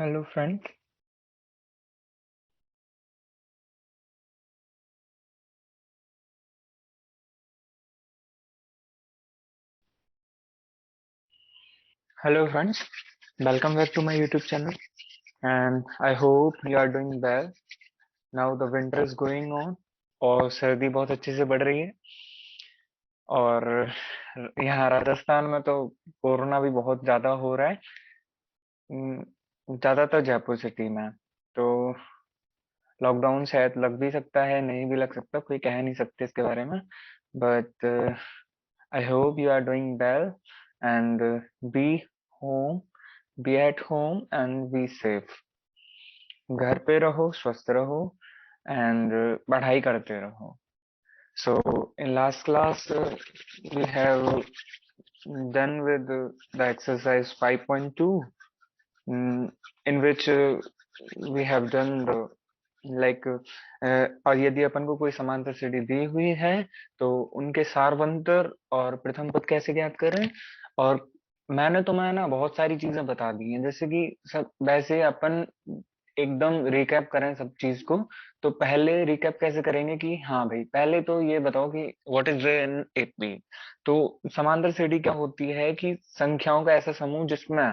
Hello friends, hello friends, welcome back to my YouTube channel and I hope you are doing well. Now the winter is going on और सर्दी बहुत अच्छे से बढ़ रही है और यहाँ राजस्थान में तो कोरोना भी बहुत ज्यादा हो रहा है। ज्यादातर जयपुर सिटी में तो लॉकडाउन शायद लग भी सकता है, नहीं भी लग सकता, कोई कह नहीं सकते इसके बारे में। But I hope you are doing well and be home, be at home and be safe. घर पे रहो, स्वस्थ रहो एंड पढ़ाई करते रहो। So in last class we have done with the exercise 5.2, in which we have done the like और यदि अपन को कोई समांतर श्रेणी दी हुई है तो उनके सारवंतर और प्रथम पद कैसे ज्ञात करें। और मैंने तुम्हें ना बहुत सारी चीजें बता दी हैं, जैसे कि सब वैसे अपन एकदम रिकैप करें सब चीज को। तो पहले रिकैप कैसे करेंगे कि हाँ भाई, पहले तो ये बताओ कि व्हाट इज एन एपी। तो समांतर श्रेणी क्या होती है कि संख्याओं का ऐसा समूह जिसमें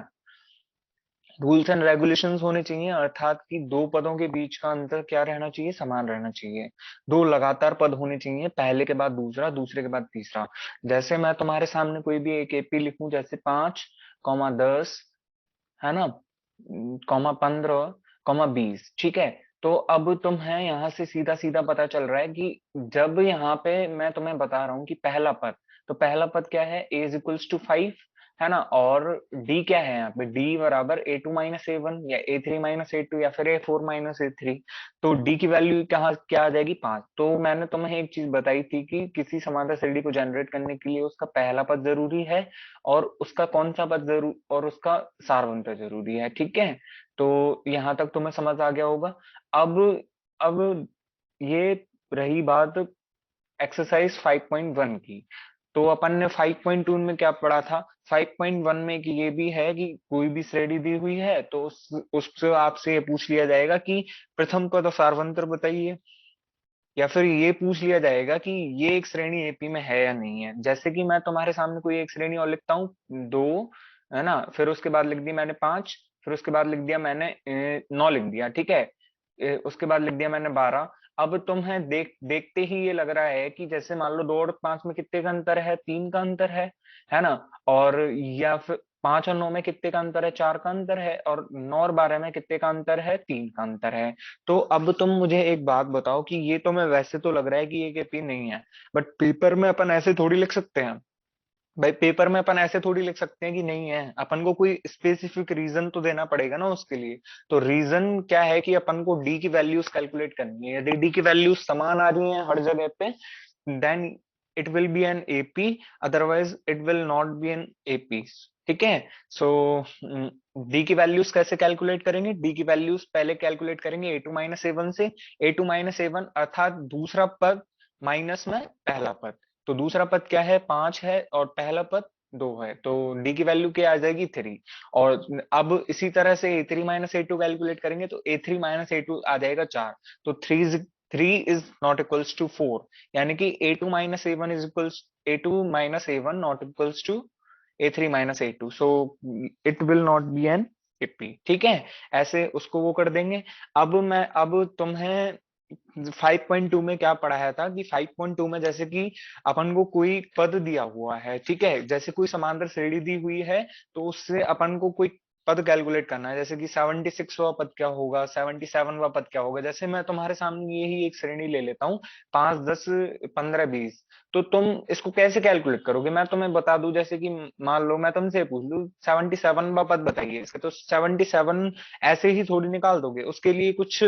रूल्स एंड रेगुलेशंस होने चाहिए, अर्थात कि दो पदों के बीच का अंतर क्या रहना चाहिए, समान रहना चाहिए। दो लगातार पद होने चाहिए, पहले के बाद दूसरा, दूसरे के बाद तीसरा। जैसे मैं तुम्हारे सामने कोई भी एक एपी लिखूं, जैसे 5, 10, है ना, 15, 20, ठीक है। तो अब तुम्हें यहाँ से सीधा सीधा पता चल रहा है कि जब यहाँ पे मैं तुम्हें बता रहा हूँ कि पहला पद, तो पहला पद क्या है, a इज इक्वल्स टू 5, है ना। और d क्या है यहाँ पे, d बराबर a2 - a1 या a3 - a2 या फिर a4 - a3। तो d की वैल्यू कहाँ क्या आ जाएगी, 5। तो मैंने तुम्हें एक चीज बताई थी कि किसी समांतर श्रेणी को जनरेट करने के लिए उसका पहला पद जरूरी है और उसका कौन सा पद जरूर और उसका सारवंतर जरूरी है, ठीक है। तो यहाँ तक तुम्हें समझ आ गया होगा। अब ये रही बात एक्सरसाइज 5.1 की। तो अपन ने 5.2 में क्या पढ़ा था, 5.1 में कि ये भी है कि कोई भी श्रेणी दी हुई है तो उससे आपसे ये पूछ लिया जाएगा कि प्रथम पद और सारवंतर बताइए, या फिर ये पूछ लिया जाएगा कि ये एक श्रेणी एपी में है या नहीं है। जैसे कि मैं तुम्हारे सामने कोई एक श्रेणी और लिखता हूँ, 2, है ना, फिर उसके बाद लिख दिया मैंने 5, फिर उसके बाद लिख दिया मैंने 9 लिख दिया, ठीक है। उसके बाद लिख दिया मैंने 12। अब तुम्हें देखते ही ये लग रहा है कि जैसे मान लो 2 और 5 में कितने का अंतर है, 3 का अंतर है ना। और या फिर 5 और 9 में कितने का अंतर है, 4 का अंतर है। और 9 और 12 में कितने का अंतर है, 3 का अंतर है। तो अब तुम मुझे एक बात बताओ कि ये तो मैं वैसे तो लग रहा है कि ये केपी नहीं है, बट पेपर में अपन ऐसे थोड़ी लिख सकते हैं। भाई पेपर में अपन ऐसे थोड़ी लिख सकते हैं कि नहीं है, अपन को कोई स्पेसिफिक रीजन तो देना पड़ेगा ना उसके लिए। तो रीजन क्या है कि अपन को डी की वैल्यूज कैलकुलेट करनी है। यदि डी की वैल्यूज समान आ रही हैं हर जगह पे, then it will be an AP, otherwise it will not be an AP, ठीक है। सो डी की वैल्यूज कैसे कैलकुलेट करेंगे, डी की वैल्यूज पहले कैलकुलेट करेंगे a2 - a1 से। a2 - a1 अर्थात दूसरा पद माइनस में पहला पद। तो दूसरा पद क्या है, 5 है, और पहला पद 2 है, तो डी की वैल्यू क्या आ जाएगी, 3। और अब इसी तरह से a3 - a2 कैलकुलेट करेंगे तो a3 - a2 आ जाएगा 4। तो 3 इज नॉट इक्वल्स टू 4, यानी कि a2 - a1 is equals a2 - a1 not equals to a3 - a2। So it will not be an AP, ठीक है। ऐसे उसको वो कर देंगे। अब तुम्हें 5.2 में क्या पढ़ाया था कि 5.2 में जैसे कि अपन को कोई पद दिया हुआ है, ठीक है, जैसे कोई समांतर श्रेणी दी हुई है, तो उससे अपन को कोई पद कैलकुलेट करना है। जैसे कि 76वां पद क्या होगा, 77वां पद क्या होगा। जैसे मैं तुम्हारे सामने यही एक श्रेणी ले लेता हूँ, 5, 10, 15, 20। तो तुम इसको कैसे कैलकुलेट करोगे, मैं तुम्हें बता दूं। जैसे कि मान लो मैं तुमसे पूछ लूं 77वां पद बताइए इसका, तो 77 ऐसे ही थोड़ी निकाल दोगे, उसके लिए कुछ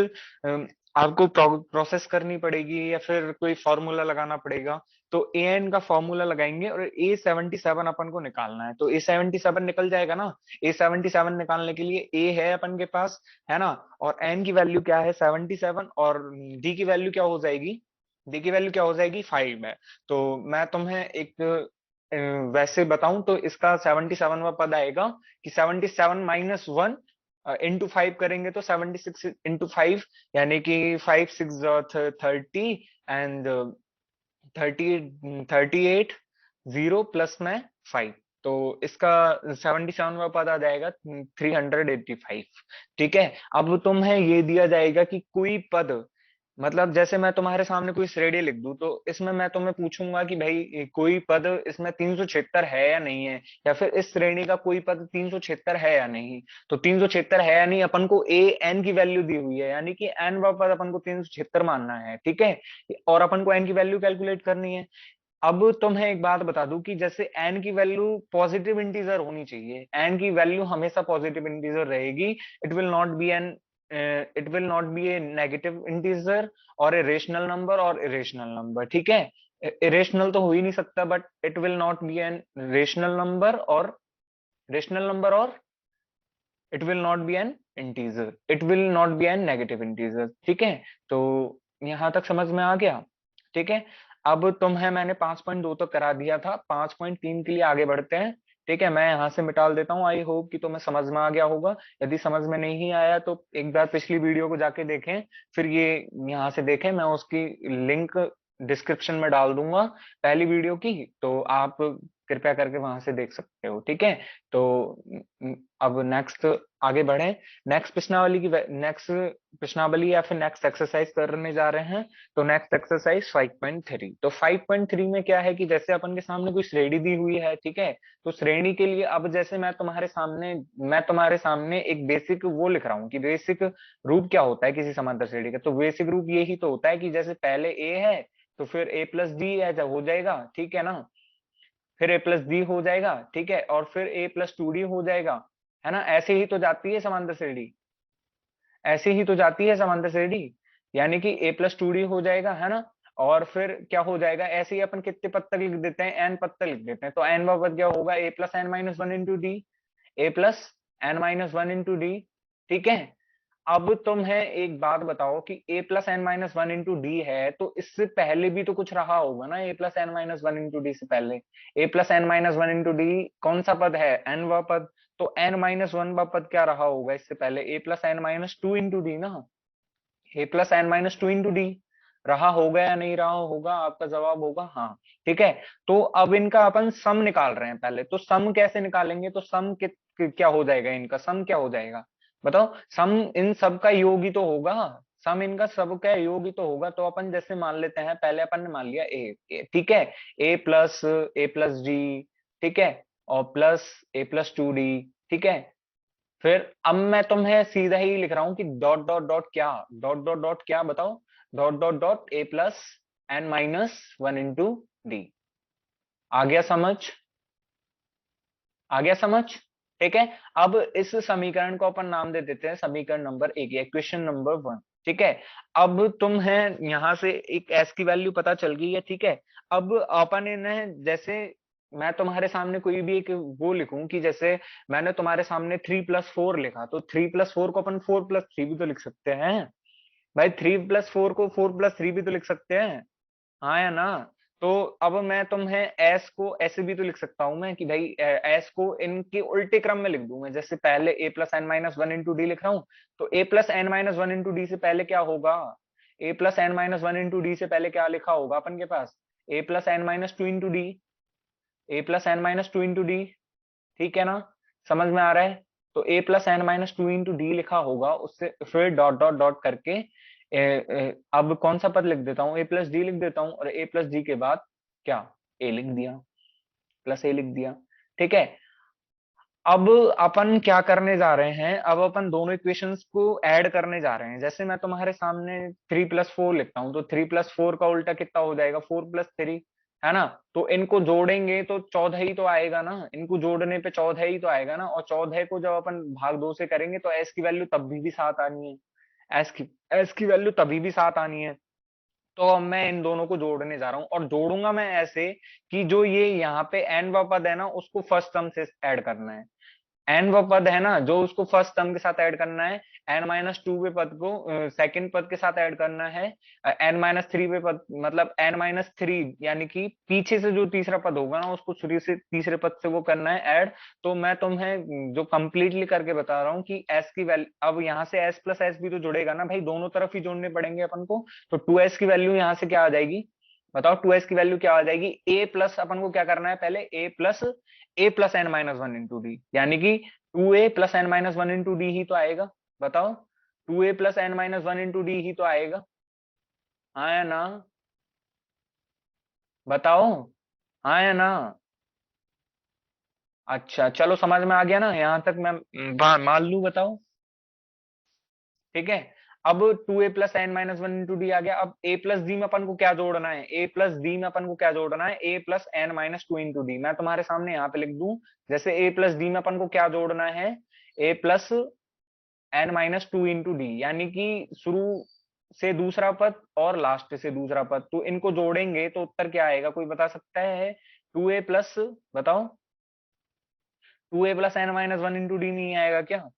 आपको प्रोसेस करनी पड़ेगी या फिर कोई फॉर्मूला लगाना पड़ेगा। तो ए एन का फॉर्मूला लगाएंगे और A77 अपन को निकालना है, तो A77 निकल जाएगा ना। A77 निकालने के लिए ए है अपन के पास, है ना, और एन की वैल्यू क्या है, 77, और डी की वैल्यू क्या हो जाएगी, डी की वैल्यू क्या हो जाएगी, 5 है। तो मैं तुम्हें एक वैसे बताऊं तो इसका 77वां पद आएगा कि 77 - 1 इंटू 5 करेंगे तो 76 इंटू 5, यानी कि 5 6 30 एंड 38 0 प्लस में 5, तो इसका 77वां पद आ जाएगा 385। ठीक है, अब तुम्हें ये दिया जाएगा कि कोई पद, मतलब जैसे मैं तुम्हारे सामने कोई श्रेणी लिख दूं, तो इसमें मैं तुम्हें पूछूंगा कि भाई कोई पद इसमें 376 है या नहीं है, या फिर इस श्रेणी का कोई पद 376 है या नहीं। तो 376 है या नहीं, अपन को ए एन की वैल्यू दी हुई है, यानी कि एन व पद अपन को 376 मानना है। ठीक है, और अपन को एन की वैल्यू कैलकुलेट करनी है। अब तुम्हें एक बात बता दूं कि जैसे एन की वैल्यू पॉजिटिव इंटीजर होनी चाहिए, एन की वैल्यू हमेशा पॉजिटिव इंटीजर रहेगी। It will not be an it will not be a negative integer और ए रेशनल नंबर और इरेशनल नंबर। ठीक है, इरेशनल तो हो ही नहीं सकता, but it will not be an rational number और it will not be an integer, it will not be an negative integer. ठीक है, तो यहां तक समझ में आ गया। ठीक है, अब तुम्हें मैंने 5.2 तक करा दिया था, 5.3 के लिए आगे बढ़ते हैं। ठीक है, मैं यहाँ से मिटाल देता हूँ। आई होप कि तुम्हें समझ में आ गया होगा। यदि समझ में नहीं आया तो एक बार पिछली वीडियो को जाके देखें, फिर ये यहाँ से देखें, मैं उसकी लिंक डिस्क्रिप्शन में डाल दूंगा पहली वीडियो की, तो आप कृपया करके वहां से देख सकते हो। ठीक है, तो अब नेक्स्ट आगे बढ़े। नेक्स्ट प्रश्नावली या फिर नेक्स्ट एक्सरसाइज करने जा रहे हैं। तो नेक्स्ट एक्सरसाइज 5.3। तो 5.3 में क्या है कि जैसे अपन के सामने कोई श्रेणी दी हुई है। ठीक है, तो श्रेणी के लिए अब जैसे मैं तुम्हारे सामने एक बेसिक वो लिख रहा हूँ कि बेसिक रूप क्या होता है किसी समांतर श्रेणी का। तो बेसिक रूप यही तो होता है कि जैसे पहले ए है तो फिर ए प्लस डी हो जाएगा। ठीक है ना, फिर ए प्लस डी हो जाएगा। ठीक है, और फिर ए प्लस टू डी हो जाएगा, है ना। ऐसे ही तो जाती है समांतर श्रेणी, ऐसे ही तो जाती है समांतर श्रेणी, यानी कि ए प्लस टू डी हो जाएगा, है ना। और फिर क्या हो जाएगा, ऐसे ही अपन कितने पद तक लिख देते हैं, एन पद तक लिख देते हैं। तो एन व पद क्या होगा, A plus N minus one into D, A plus N minus one into D. ठीक है, अब तुम है एक बात बताओ कि a plus N minus one into D है, तो इससे पहले भी तो कुछ रहा होगा ना, a plus N minus one into D से पहले। a plus N minus one into D कौन सा पद है, n व पद। तो n माइनस वन व पद क्या रहा होगा इससे पहले, a plus N minus two into D ना, a plus N minus two into D रहा होगा या नहीं रहा होगा, आपका जवाब होगा हाँ। ठीक है, तो अब इनका अपन सम निकाल रहे हैं। पहले तो सम कैसे निकालेंगे, तो सम क्या हो जाएगा, इनका सम क्या हो जाएगा बताओ। सम इन सब का योग ही तो होगा, सम इनका सब का योग ही तो होगा। तो अपन जैसे मान लेते हैं, पहले अपन ने मान लिया ए, ठीक है, ए प्लस डी, ठीक है, और प्लस ए प्लस टू डी। ठीक है, फिर अब मैं तुम्हें सीधा ही लिख रहा हूं कि डॉट डॉट डॉट क्या, डॉट डॉट डॉट क्या बताओ, dot dot dot A plus N minus one into D. आ गया समझ, आ गया समझ। ठीक है, अब इस समीकरण को अपन नाम दे देते हैं समीकरण नंबर एक, या क्वेश्चन नंबर वन। ठीक है, अब तुम है यहां से एक एस की वैल्यू पता चल गई है। ठीक है, अब अपन इन्हें जैसे मैं तुम्हारे सामने कोई भी एक वो लिखूं कि जैसे मैंने तुम्हारे सामने 3+4 लिखा, तो 3+4 को अपन 4+3 भी तो लिख सकते हैं भाई, 3+4 को 4+3 भी तो लिख सकते हैं, हाँ या ना। तो अब मैं तुम्हें एस को ऐसे भी तो लिख सकता हूं मैं कि भाई एस को इनके उल्टे क्रम में लिख दूं मैं, जैसे पहले A plus N minus one into D लिख रहा हूं, तो A plus N minus one into D से पहले क्या होगा, A plus N minus one into D से पहले क्या लिखा होगा अपन के पास, A plus N minus two into D, A plus N minus two into D. ठीक है ना, समझ में आ रहा है। तो A plus N minus two into D लिखा होगा, उससे फिर डॉट डॉट डॉट करके अब कौन सा पद लिख देता हूँ, ए प्लस डी लिख देता हूँ, और ए प्लस डी के बाद क्या, ए लिख दिया, प्लस ए लिख दिया। ठीक है, अब अपन क्या करने जा रहे हैं, अब अपन दोनों इक्वेशंस को ऐड करने जा रहे हैं। जैसे मैं तुम्हारे सामने 3+4 लिखता हूँ, तो 3+4 का उल्टा कितना हो जाएगा, 4+3, है ना। तो इनको जोड़ेंगे तो 14 ही तो आएगा ना, इनको जोड़ने पे 14 ही तो आएगा ना, और 14 को जब अपन भाग 2 से करेंगे तो एस की वैल्यू तब भी 7 आनी है, एस की वैल्यू तभी भी 7 आनी है। तो अब मैं इन दोनों को जोड़ने जा रहा हूं, और जोड़ूंगा मैं ऐसे कि जो ये यहाँ पे एन व पद है ना, उसको फर्स्ट टर्म से ऐड करना है। एन वो पद है ना जो उसको फर्स्ट टर्म के साथ ऐड करना है, n-2 पे पद को सेकंड पद के साथ ऐड करना है, n-3 पे पद मतलब n-3 यानी कि पीछे से जो तीसरा पद होगा ना उसको शुरू से तीसरे पद से वो करना है ऐड। तो मैं तुम्हें जो कंप्लीटली करके बता रहा हूँ कि s की वैल्यू, अब यहाँ से s प्लस एस भी तो जुड़ेगा ना भाई, दोनों तरफ ही जोड़ने पड़ेंगे अपन को। तो 2s की वैल्यू यहाँ से क्या आ जाएगी बताओ, 2s की वैल्यू क्या आ जाएगी, a प्लस अपन को क्या करना है पहले, a प्लस n-1 × d, यानी कि 2a प्लस n-1 × d ही तो आएगा। बताओ 2a प्लस n-1 × d ही तो आएगा, हाँ या ना, बताओ, हाँ या ना। अच्छा चलो समझ में आ गया ना, यहां तक मैं मान लू, बताओ ठीक है। अब 2a प्लस n-1 × d आ गया। अब a प्लस डी में अपन को क्या जोड़ना है, a प्लस डी में अपन को क्या जोड़ना है, a प्लस n-2 × d। मैं तुम्हारे सामने यहाँ पे लिख दूं, जैसे a प्लस डी में अपन को क्या जोड़ना है, a प्लस n-2 × d, यानी कि शुरू से दूसरा पद और लास्ट से दूसरा पद, तो इनको जोड़ेंगे तो उत्तर क्या आएगा, कोई बता सकता है, 2a प्लस, बताओ 2a प्लस n-1 × d नहीं आएगा क्या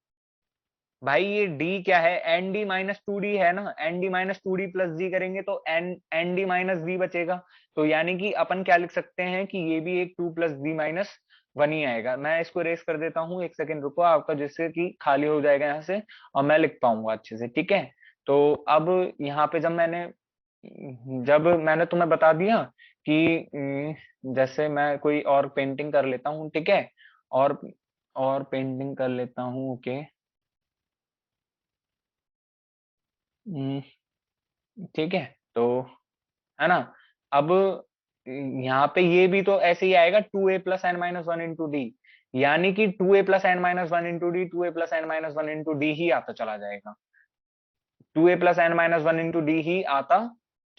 भाई, ये d क्या है, ND-2D है ना, ND-2D प्लस d करेंगे तो ND-d बचेगा। तो यानी कि अपन क्या लिख सकते हैं कि ये भी एक 2 + d-1 ही आएगा। मैं इसको रेस कर देता हूँ, एक सेकंड रुको आपका, जिससे कि खाली हो जाएगा यहाँ से और मैं लिख पाऊंगा अच्छे से, ठीक है। तो अब यहाँ पे जब मैंने तुम्हें बता दिया कि जैसे मैं कोई और पेंटिंग कर लेता हूँ, ठीक है, और और पेंटिंग कर लेता हूँ, ओके। ठीक है, तो है ना, अब यहाँ पे ये भी तो ऐसे ही आएगा, 2a प्लस n-1 × d, यानी कि 2a plus n-1 × d, 2a plus n-1 × d ही आता चला जाएगा, 2a प्लस n-1 × d ही आता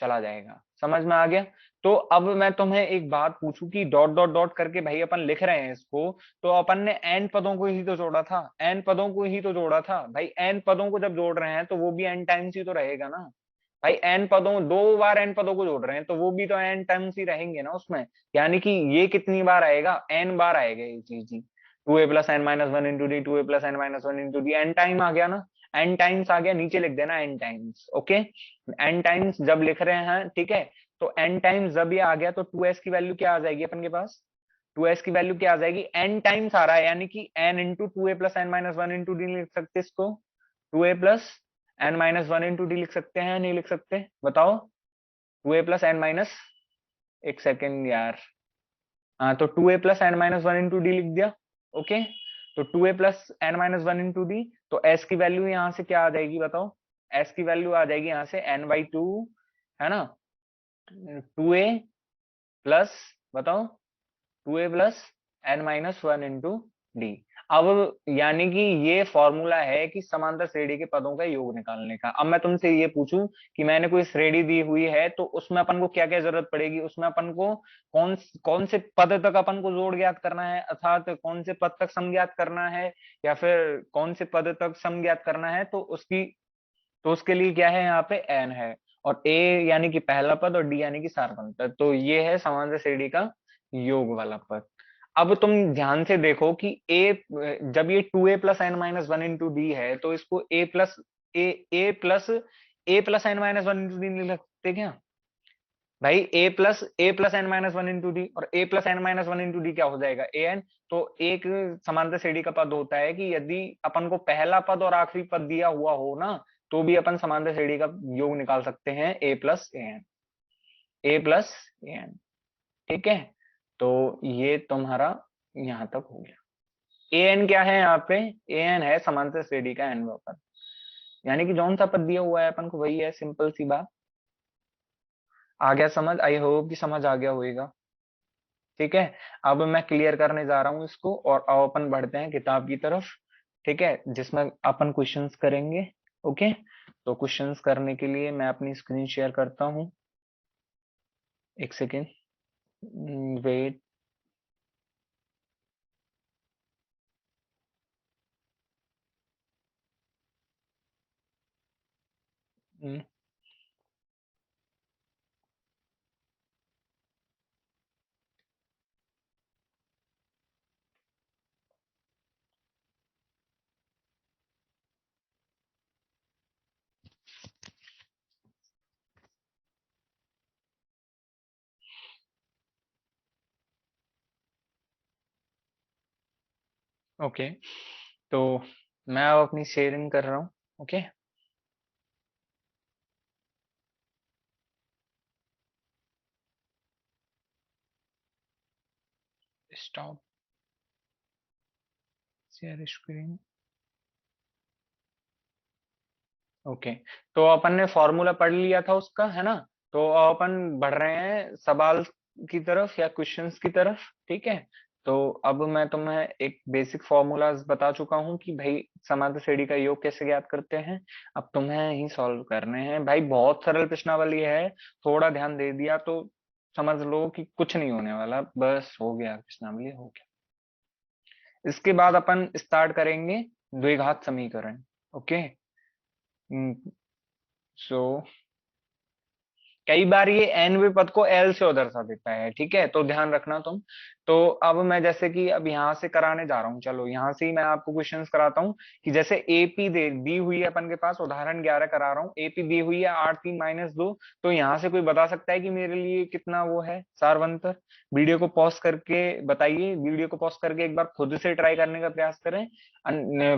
चला जाएगा, समझ में आ गया। तो अब मैं तुम्हें एक बात पूछूं कि डॉट डॉट डॉट करके भाई अपन लिख रहे हैं इसको, तो अपन ने n पदों को ही तो जोड़ा था, n पदों को ही तो जोड़ा था भाई, n पदों को जब जोड़ रहे हैं तो वो भी n टाइम्स ही तो रहेगा ना भाई, एन पदों, 2 बार एन पदों को जोड़ रहे हैं तो वो भी तो एन टाइम्स ही रहेंगे ना उसमें, यानी कि ये कितनी बार आएगा, एन बार आएगा ये चीज ही, 2a plus n-1 × d, 2a plus n-1 × d, N time आ गया ना, एन टाइम्स आ गया, नीचे लिख देना N times, okay. N times जब लिख रहे हैं, ठीक है, तो एन टाइम्स जब ये आ गया तो 2s की वैल्यू क्या आ जाएगी अपन के पास, 2s की वैल्यू क्या आ जाएगी, एन टाइम्स आ रहा है, यानी कि N into 2a plus n-1 × d लिख सकते इसको, 2a प्लस n-1 × d लिख सकते हैं, नहीं लिख सकते, बताओ, 2a प्लस n माइनस, एक सेकेंड यार, हाँ, तो 2a प्लस n-1 × d लिख दिया, ओके। तो 2a प्लस n-1 × d, तो s की वैल्यू यहाँ से क्या आ जाएगी बताओ, s की वैल्यू आ जाएगी यहाँ से n/2, है ना, 2a प्लस, बताओ 2a प्लस n-1 × d। अब यानी कि ये फॉर्मूला है कि समांतर श्रेणी के पदों का योग निकालने का। अब मैं तुमसे ये पूछूं कि मैंने कोई श्रेणी दी हुई है तो उसमें अपन को क्या क्या जरूरत पड़ेगी, उसमें अपन को कौन कौन से पद तक अपन को जोड़ ज्ञात करना है, अर्थात कौन से पद तक सम ज्ञात करना है, या फिर कौन से पद तक सम ज्ञात करना है, तो उसके लिए क्या है, यहाँ पे एन है, और ए यानी कि पहला पद और डी यानी कि सारवंत पद, तो ये है समांतर श्रेणी का योग वाला पद। अब तुम ध्यान से देखो कि ए, जब ये 2a प्लस n-1 × d है तो इसको a प्लस n-1 × d नहीं लिख सकते क्या भाई, a प्लस n-1 × d, और a प्लस n-1 × d क्या हो जाएगा, an। तो एक समांतर श्रेणी का पद होता है कि यदि अपन को पहला पद और आखिरी पद दिया हुआ हो ना, तो भी अपन समांतर श्रेणी का योग निकाल सकते हैं, a प्लस an, ठीक है। तो ये तुम्हारा यहां तक हो गया। an क्या है यहाँ पे, an है समांतर श्रेणी का nवां पद, यानी कि जौन सा पद दिया हुआ है अपन को वही है, सिंपल सी बात। आ गया समझ, आई होप कि समझ आ गया होगा, ठीक है। अब मैं क्लियर करने जा रहा हूँ इसको, और अब अपन बढ़ते हैं किताब की तरफ, ठीक है, जिसमें अपन क्वेश्चंस करेंगे, ओके। तो क्वेश्चंस करने के लिए मैं अपनी स्क्रीन शेयर करता हूँ, एक सेकेंड, वेट। ओके, तो मैं अब अपनी शेयरिंग कर रहा हूँ। Okay, stop share screen. Okay, तो अपन ने फॉर्मूला पढ़ लिया था उसका, है ना। तो अब अपन बढ़ रहे हैं सवाल की तरफ या क्वेश्चंस की तरफ। ठीक है, तो अब मैं तुम्हें एक बेसिक फॉर्मूलाज बता चुका हूँ कि भाई समांतर श्रेणी का योग कैसे ज्ञात करते हैं। अब तुम्हें ही सॉल्व करने हैं भाई, बहुत सरल प्रश्नावली है। थोड़ा ध्यान दे दिया तो समझ लो कि कुछ नहीं होने वाला, बस हो गया, प्रश्नावली हो गया। इसके बाद अपन स्टार्ट करेंगे द्विघात समीकरण। ओके, सो कई बार ये एनवे पद को एल से दर्शा देता है, ठीक है, तो ध्यान रखना तुम। तो अब मैं जैसे कि अब यहाँ से कराने जा रहा हूँ, चलो यहाँ से ही मैं आपको क्वेश्चंस कराता हूँ कि जैसे एपी दे दी हुई है अपन के पास, उदाहरण 11 करा रहा हूँ। एपी दी हुई है 8 3 - 2, तो यहाँ से कोई बता सकता है कि मेरे लिए कितना वो है सारवंतर। वीडियो को पॉज करके बताइए, वीडियो को पॉज करके एक बार खुद से ट्राई करने का प्रयास करें,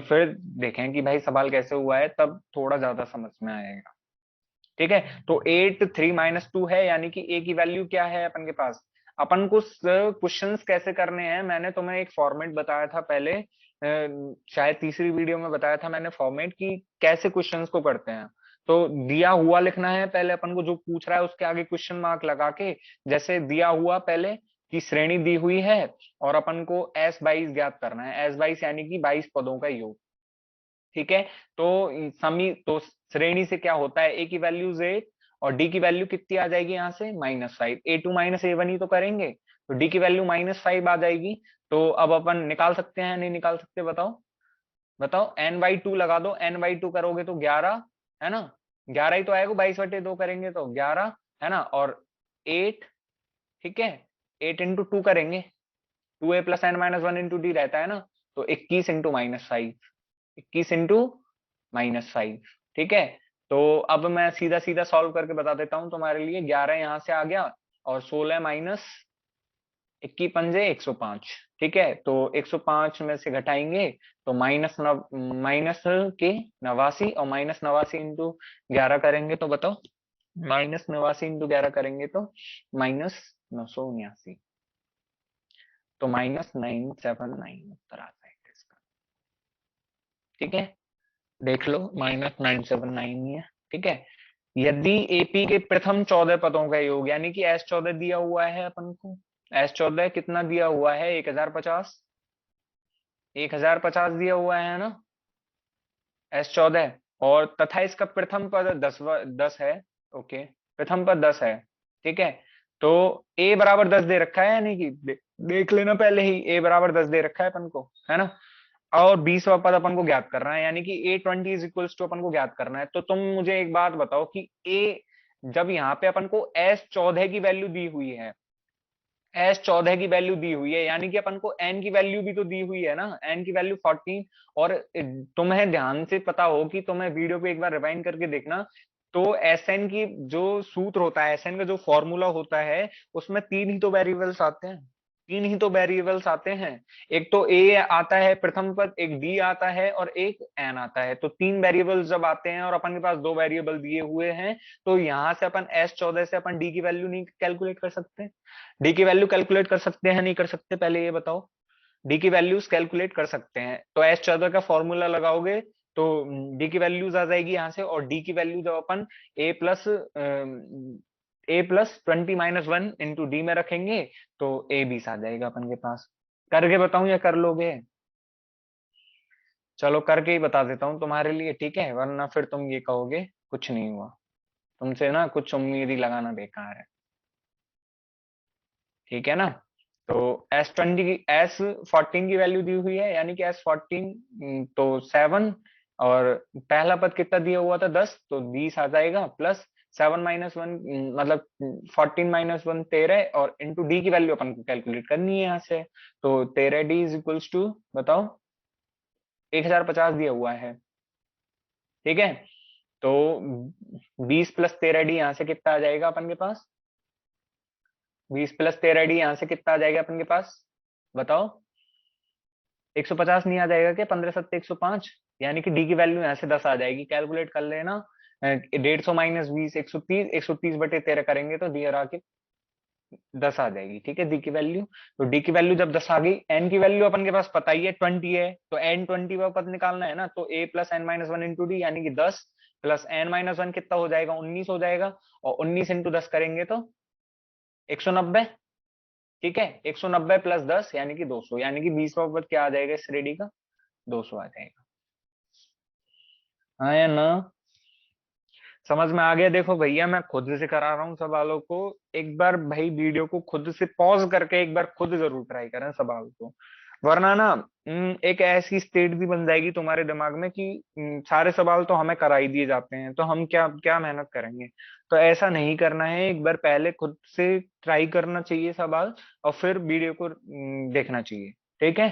फिर देखें कि भाई सवाल कैसे हुआ है, तब थोड़ा ज्यादा समझ में आएगा। ठीक है, तो 8 3 - 2 है, यानी कि ए की वैल्यू क्या है अपन के पास। अपन को क्वेश्चंस कैसे करने हैं, मैंने तुम्हें एक फॉर्मेट बताया था पहले, शायद तीसरी वीडियो में बताया था मैंने फॉर्मेट कि कैसे क्वेश्चंस को करते हैं। तो दिया हुआ लिखना है पहले, अपन को जो पूछ रहा है उसके आगे क्वेश्चन मार्क लगा के, जैसे दिया हुआ पहले कि श्रेणी दी हुई है और अपन को S22 ज्ञात करना है। S22 यानी कि 22 पदों का योग। ठीक है, तो तो श्रेणी से क्या होता है, ए की वैल्यूज 8 और डी की वैल्यू कितनी आ जाएगी यहाँ से -5। A2 - A1 ही तो करेंगे, तो डी की वैल्यू -5 आ जाएगी। तो अब अपन निकाल सकते हैं नहीं निकाल सकते, बताओ बताओ। n/2 लगा दो, n/2 करोगे तो 11, है ना। 11 ही तो आएगा, 22/2 करेंगे तो 11, है ना। और 8, ठीक है, 8 × 2 करेंगे, 2a + n - 1 × d रहता है ना, तो 21 × -5, 21 × -5। ठीक है, तो अब मैं सीधा सीधा सॉल्व करके बता देता हूं तुम्हारे लिए। 11 यहां से आ गया और 16 माइनस 21 × 5 = 105। ठीक है, तो 105 में से घटाएंगे तो माइनस के 89, और -89 × 11 करेंगे तो बताओ, -89 × 11 करेंगे तो -979, तो -979 उत्तर आ जाएगा इसका। ठीक है, देख लो, -979 ही है। ठीक है, यदि एपी के प्रथम 14 पदों का योग, यानी कि S14 दिया हुआ है अपन को, S14 कितना दिया हुआ है, 1050, 1050 दिया हुआ है ना, S14, और तथा इसका प्रथम पद 10 है। ओके, प्रथम पद 10 है। ठीक है, तो a बराबर 10 दे रखा है, यानी कि देख लेना पहले ही, a बराबर 10 दे रखा है अपन को, है ना। और 20वां पद अपन को ज्ञात करना है, यानी कि A20 = अपन को ज्ञात करना है। तो तुम मुझे एक बात बताओ कि जब यहाँ पे अपन को S14 की वैल्यू दी हुई है, S14 की वैल्यू दी हुई है, यानी कि अपन को n की वैल्यू भी तो दी हुई है ना, n की वैल्यू 14। और तुम्हें ध्यान से पता हो कि तुम्हें वीडियो को एक बार रिवाइंड करके देखना, तो Sn की जो सूत्र होता है, Sn का जो फॉर्मूला होता है, उसमें 3 ही तो वेरिएबल्स आते हैं, 3 ही तो वेरिएबल्स आते हैं। एक तो a आता है प्रथम पद, एक d आता है और एक n आता है। तो 3 वेरिएबल्स जब आते हैं और अपन के पास 2 वेरिएबल दिए हुए हैं, तो यहां से अपन S14 से अपन d की वैल्यू नहीं कैलकुलेट कर सकते। डी की वैल्यू कैलकुलेट कर सकते हैं नहीं कर सकते, पहले ये बताओ। डी की वैल्यूज कैलकुलेट कर सकते हैं, तो S14 का फॉर्मूला लगाओगे तो डी की वैल्यूज आ जाएगी यहाँ से, और डी की वैल्यू जब अपन A+20 - 1 × d में रखेंगे तो A20 आ जाएगा अपन के पास। करके बताऊं या कर लोगे? चलो करके ही बता देता हूँ तुम्हारे लिए, ठीक है, वरना फिर तुम ये कहोगे कुछ नहीं हुआ। तुमसे ना कुछ उम्मीद ही लगाना बेकार है। ठीक है ना, तो S14 की वैल्यू दी हुई है, यानी कि S14 तो 7, और पहला पद कितना दिया हुआ था 10, तो 20 आ जाएगा, प्लस 7 - 1 मतलब 14 - 1 13, और इंटू डी की वैल्यू अपन को कैलकुलेट करनी है यहाँ से। तो 13d = बताओ 1050 दिया हुआ है। ठीक है, तो 20 + 13d यहाँ से कितना आ जाएगा अपन के पास, 20 + 13d यहाँ से कितना आ जाएगा अपन के पास, बताओ। 150 नहीं आ जाएगा क्या? 15 सत्ते 105, यानी कि डी की वैल्यू यहाँ से 10 आ जाएगी। कैलकुलेट कर लेना, 150 माइनस 20 130, 130 बटे 13 करेंगे तो डी आके 10 आ जाएगी। ठीक है, डी की वैल्यू, तो डी की वैल्यू जब 10 आ गई, एन की वैल्यू अपन के पास पता ही है 20 है, तो एन 20 का पद निकालना है ना, तो A plus N minus one into D, यानी कि 10 प्लस एन माइनस वन कितना हो जाएगा? 19 हो जाएगा, और 19 इंटू 10 करेंगे तो 190। ठीक है, 190 प्लस 10 यानी कि 200, यानी कि 20वां पद क्या आ जाएगा इस रेडी का? 200 आ जाएगा। हाँ या ना? समझ में आ गया? देखो भैया, मैं खुद से करा रहा हूँ सवालों को, एक बार भाई वीडियो को खुद से पॉज करके एक बार खुद जरूर ट्राई करें सवाल को, वरना ना एक ऐसी स्टेट भी बन जाएगी तुम्हारे दिमाग में कि सारे सवाल तो हमें करा ही दिए जाते हैं, तो हम क्या क्या मेहनत करेंगे। तो ऐसा नहीं करना है, एक बार पहले खुद से ट्राई करना चाहिए सवाल, और फिर वीडियो को देखना चाहिए। ठीक है,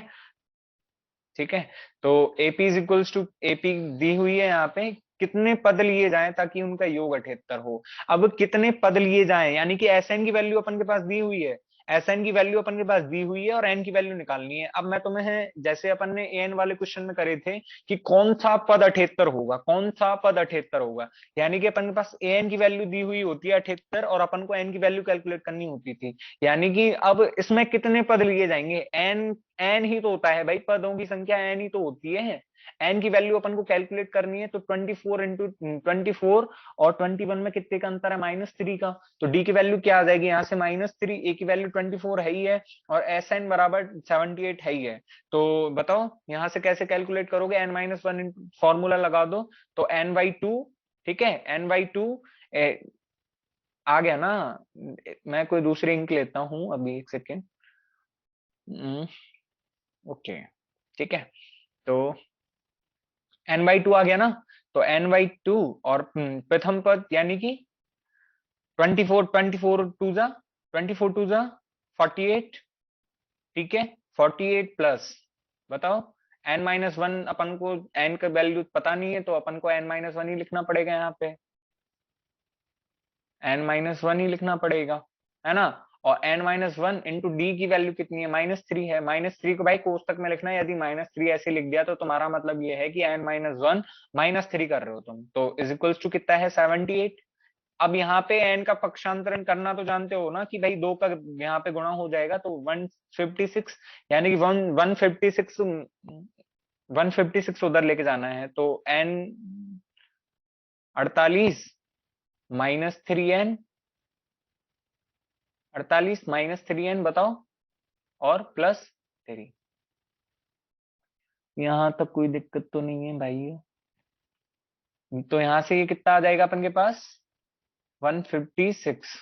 ठीक है। तो AP is equals to, AP दी हुई है यहाँ पे, कितने पद लिए जाएं ताकि उनका योग 78 हो। अब कितने पद लिए जाएं, यानी कि एस एन की वैल्यू अपन के पास दी हुई है, एस एन की वैल्यू अपन के पास दी हुई है, और एन की वैल्यू निकालनी है। अब मैं तुम्हें, जैसे अपन ने एन वाले क्वेश्चन में करे थे कि कौन सा पद 78 होगा, कौन सा पद 78 होगा, यानी कि अपन के पास ए एन की वैल्यू दी हुई होती है 78, और अपन को एन की वैल्यू कैलकुलेट करनी होती थी। यानी कि अब इसमें कितने पद लिए जाएंगे? एन, एन ही तो होता है भाई, पदों की संख्या एन ही तो होती है। एन की वैल्यू अपन को कैलकुलेट करनी है, तो 24 इंटू 24, और 21 में कितने का अंतर है? -3 का। तो डी की वैल्यू क्या आ जाएगी यहाँ से? -3, ए की वैल्यू 24 है ही है, और एस एन बराबर 78 है ही है। तो बताओ यहाँ से कैसे कैलकुलेट करोगे? n-1 फॉर्मूला लगा दो, तो n/2। ठीक है, n/2 आ गया ना? मैं कोई दूसरी इंक लेता हूँ अभी, एक सेकेंड। ओके, ठीक है। तो n/2 आ गया ना, तो n/2, और प्रथम पद यानी कि 24, 24 48। ठीक है, 48 प्लस, बताओ, n-1, अपन को n का वैल्यू पता नहीं है, तो अपन को n-1 ही लिखना पड़ेगा यहाँ पे, n-1 ही लिखना पड़ेगा, है ना। और n-1 इंटू डी की वैल्यू कितनी है? -3 है। -3 को भाई कोष्टक में लिखना है, यदि -3 ऐसे लिख दिया तो तुम्हारा मतलब ये है कि n-1 -3 कर रहे हो तुम, तो इज इक्वल्स टू कितना है? 78। अब यहाँ पे n का पक्षांतरण करना तो जानते हो ना कि भाई 2 का यहाँ पे गुणा हो जाएगा, तो 156, यानी कि 156, 156 उधर लेके जाना है, तो n 48 -3n, 48 -3n, बताओ, और +3। यहाँ तक कोई दिक्कत तो नहीं है भाई? तो यहाँ से ये कितना आ जाएगा अपन के पास? 156।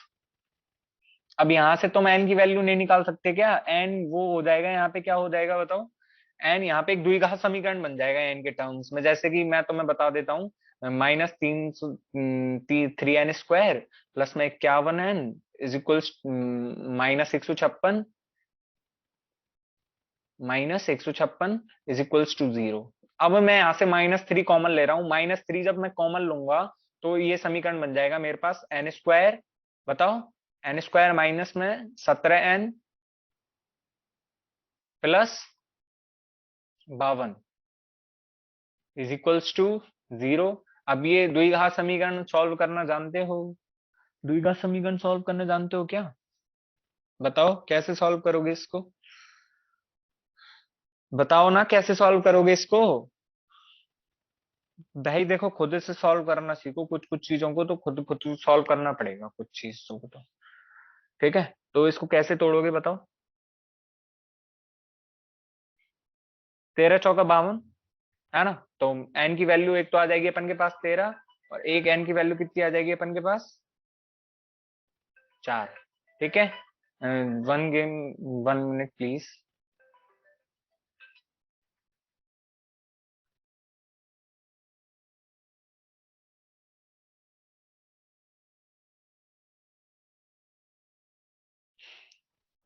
अब यहाँ से तुम एन की वैल्यू नहीं निकाल सकते क्या? एन वो हो जाएगा यहाँ पे, क्या हो जाएगा बताओ? एन यहाँ पे एक द्विघात समीकरण बन जाएगा एन के टर्म्स में, जैसे कि मैं तुम्हें बता देता हूँ, -3 3n² प्लस में 51n is equals -156, -156 is equals to 0। अब मैं यहाँ से -3 कॉमन ले रहा हूँ, -3 जब मैं कॉमन लूंगा तो ये समीकरण बन जाएगा मेरे पास n², बताओ, n² माइनस में 17n plus 52 is equals to 0। अब ये द्विघात समीकरण सॉल्व करना जानते हो? द्विघात समीकरण सॉल्व करना जानते हो क्या? बताओ कैसे सॉल्व करोगे इसको? बताओ ना कैसे सॉल्व करोगे इसको? भाई देखो, खुद से सॉल्व करना सीखो, कुछ कुछ चीजों को तो खुद खुद सॉल्व करना पड़ेगा, कुछ चीजों को तो। ठीक है, तो इसको कैसे तोड़ोगे बताओ? 13 चौका 52, है ना। तो एन की वैल्यू एक तो आ जाएगी अपन के पास 13, और एक एन की वैल्यू कितनी आ जाएगी अपन के पास? 4। ठीक है, वन गेम, 1 मिनट प्लीज।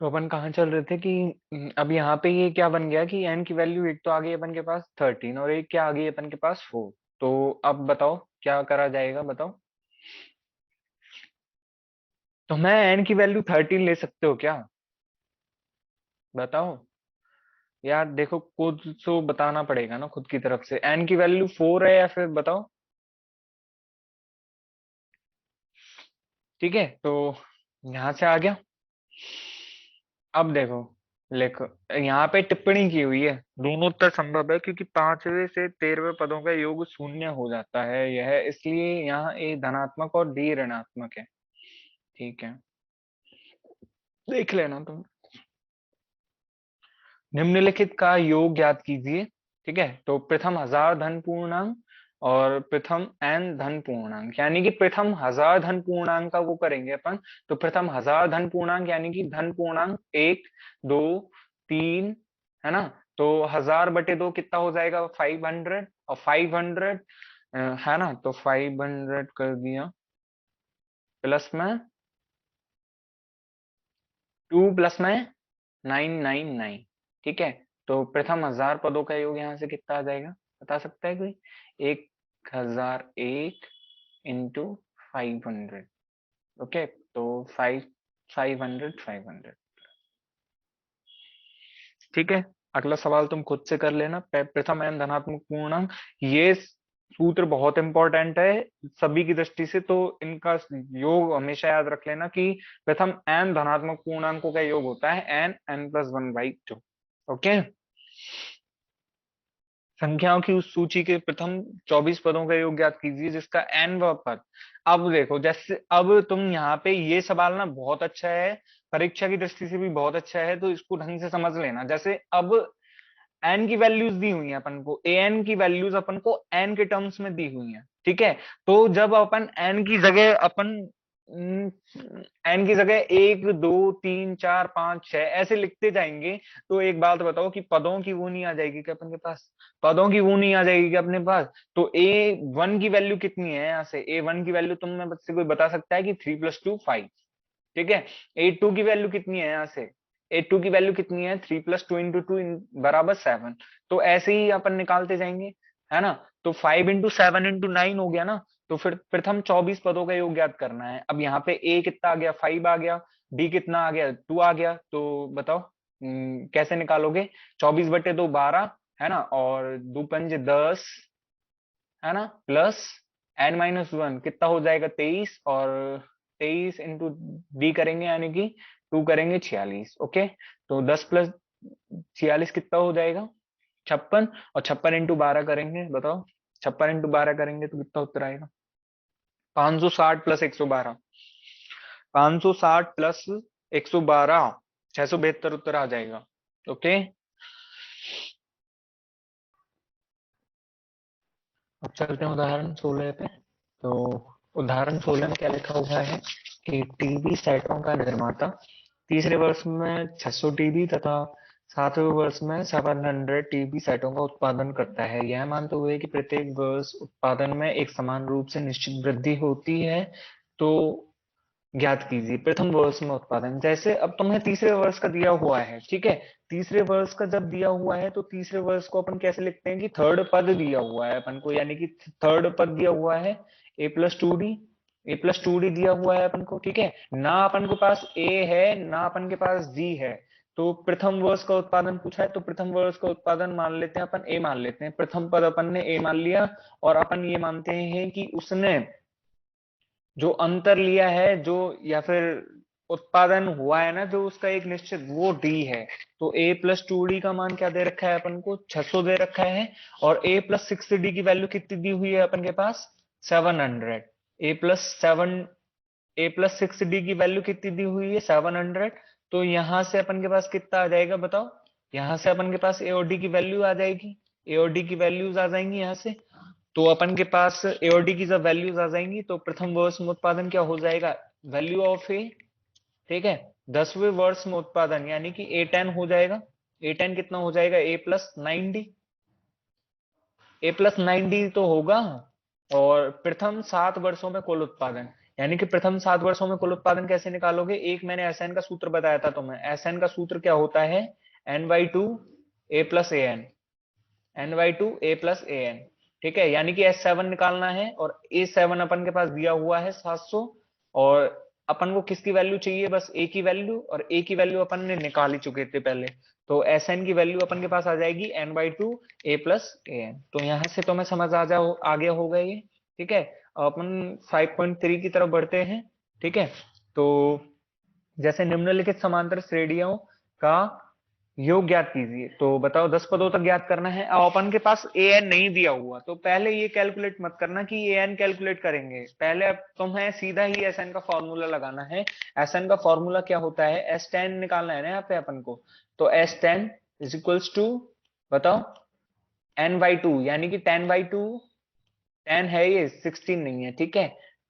तो अपन कहाँ चल रहे थे कि अब यहाँ पे ये क्या बन गया कि एन की वैल्यू एक तो आ गई अपन के पास 13, और एक क्या आ गई अपन के पास 4। तो अब बताओ क्या करा जाएगा, बताओ? तो मैं एन की वैल्यू 13 ले सकते हो क्या? बताओ। यार देखो खुद तो बताना पड़ेगा ना खुद की तरफ से, एन की वैल्यू 4 है या फिर बताओ। ठीक है, तो यहां से आ गया। अब देखो, लिखो, यहाँ पे टिप्पणी की हुई है दोनों उत्तर संभव है क्योंकि 5वें से 13वें पदों का योग शून्य हो जाता है यह, इसलिए यहाँ ए धनात्मक और डी ऋणात्मक है। ठीक है, देख लेना तुम। निम्नलिखित का योग ज्ञात कीजिए। ठीक है, तो प्रथम हजार धन पूर्णांक और प्रथम n धन पूर्णांक, यानी कि प्रथम हजार धन पूर्णांक का वो करेंगे अपन। तो प्रथम हजार धन पूर्णांक यानी कि धन पूर्णांक 1 2 3, है ना। तो 1000/2 कितना हो जाएगा, 500, और 500 है ना, तो 500 कर दिया, प्लस में 2 प्लस में 999। ठीक है, तो प्रथम 1000 पदों का योग यहाँ से कितना आ जाएगा, बता सकता है कोई। 1001 इंटू 500। ओके, तो 500। ठीक है, अगला सवाल तुम खुद से कर लेना। प्रथम एन धनात्मक पूर्णांक, ये सूत्र बहुत इंपॉर्टेंट है सभी की दृष्टि से, तो इनका योग हमेशा याद रख लेना कि प्रथम एन धनात्मक पूर्णांकों का योग होता है n+1/2। ओके, संख्याओं की उस सूची के प्रथम 24 पदों का योग ज्ञात कीजिए जिसका nवा पद। अब देखो, जैसे अब तुम यहाँ पे ये सवाल ना बहुत अच्छा है, परीक्षा की दृष्टि से भी बहुत अच्छा है, तो इसको ढंग से समझ लेना। जैसे अब एन की वैल्यूज दी हुई है अपन को, ए एन की वैल्यूज अपन को एन के टर्म्स में दी हुई है। ठीक है, तो जब अपन एन की जगह अपन एन की जगह 1 2 3 4 5 6 ऐसे लिखते जाएंगे, तो एक बात बताओ कि पदों की वो नहीं आ जाएगी क्या अपन के पास, पदों की वो नहीं आ जाएगी क्या अपने पास। तो A1 की वैल्यू कितनी है, यहाँ से A1 की वैल्यू तुम में से कोई बता सकता है कि 3+2 5। ठीक है, A2 की वैल्यू कितनी है, यहाँ से A2 की वैल्यू कितनी है, 3+2 × 2 बराबर 7। तो ऐसे ही अपन निकालते जाएंगे, है ना। तो 5 × 7 × 9 हो गया ना। तो फिर प्रथम 24 पदों का योग ज्ञात करना है। अब यहाँ पे ए कितना आ गया, 5 आ गया, डी कितना आ गया, 2 आ गया। तो बताओ कैसे निकालोगे। 24/2 12, है ना, और 2 × 5 = 10, है ना, प्लस n-1 कितना हो जाएगा, 23, और 23 इंटू डी करेंगे यानी कि 2 करेंगे 46। ओके, तो 10 + 46 कितना हो जाएगा, 56, और 56 × 12 करेंगे, बताओ 56 × 12 करेंगे तो कितना उत्तर आएगा, 560 + 112, 560 + 112, 672 उत्तर आ जाएगा। ओके, अब चलते हैं उदाहरण 16 पे। तो उदाहरण 16 में क्या लिखा हुआ है कि टीबी सेटों का निर्माता तीसरे वर्ष में 600 टीबी तथा 7वें वर्ष में 700 टीबी सेटों का उत्पादन करता है, यह मानते हुए कि प्रत्येक वर्ष उत्पादन में एक समान रूप से निश्चित वृद्धि होती है। तो ज्ञात कीजिए प्रथम वर्ष में उत्पादन। जैसे अब तुम्हें तीसरे वर्ष का दिया हुआ है, ठीक है, तीसरे वर्ष का जब दिया हुआ है तो तीसरे वर्ष को अपन कैसे लिखते हैं कि थर्ड पद दिया हुआ है अपन को, यानी कि थर्ड पद दिया हुआ है A+2D, A+2D दिया हुआ है अपन को। ठीक है, ना अपन के पास ए है ना अपन के पास डी है, तो प्रथम वर्ष का उत्पादन पूछा है तो प्रथम वर्ष का उत्पादन मान लेते हैं अपन, ए मान लेते हैं, प्रथम पद अपन ने ए मान लिया, और अपन ये मानते हैं कि उसने जो अंतर लिया है, जो या फिर उत्पादन हुआ है ना जो उसका एक निश्चित, वो डी है। तो A+2D का मान क्या दे रखा है अपन को, 600 दे रखा है, और A+6D की वैल्यू कितनी दी हुई है अपन के पास, 700। A+6D की वैल्यू कितनी दी हुई है, 700। तो यहां से अपन के पास कितना आ जाएगा बताओ, यहां से अपन के पास ए और डी की वैल्यू आ जाएगी, ए और डी की वैल्यूज आ जाएंगी यहाँ से। तो अपन के पास एओडी की जब वैल्यूज आ जाएंगी तो प्रथम वर्ष में उत्पादन क्या हो जाएगा, वैल्यू ऑफ ए। ठीक है, 10वें वर्ष में उत्पादन यानी कि A10 हो जाएगा, A10 कितना हो जाएगा, A+9D, A+9D तो होगा। और प्रथम 7 वर्षों में कुल उत्पादन, यानी कि प्रथम 7 वर्षों में कुल उत्पादन कैसे निकालोगे, एक मैंने एसएन का सूत्र बताया था तुम्हें, एसएन का सूत्र क्या होता है, N/2 A+AN, N/2 A+AN। ठीक है, यानी कि S7 निकालना है, और A7 अपन के पास दिया हुआ है 700, और अपन को किसकी वैल्यू चाहिए, बस ए की वैल्यू, और ए की वैल्यू अपन ने निकाल ही चुके थे पहले। तो एस एन की वैल्यू अपन के पास आ जाएगी n/2 a plus A N. तो यहाँ से तो मैं समझ आ गया होगा ये। ठीक है, अब अपन 5.3 की तरफ बढ़ते हैं। ठीक है, तो जैसे निम्नलिखित समांतर श्रेणियों का योग ज्ञात कीजिए। तो बताओ 10 पदों तक ज्ञात करना है। अब अपन के पास ए एन नहीं दिया हुआ, तो पहले ये कैलकुलेट मत करना कि ए एन कैलकुलेट करेंगे, पहले अब तुम्हें सीधा ही एस एन का फॉर्मूला लगाना है। एस एन का फॉर्मूला क्या होता है, एस टेन निकालना है ना यहाँ पे अपन को। तो S ten is equals to, बताओ, n/2, यानी कि 10/2, 10 है ये, 16 नहीं है। ठीक है,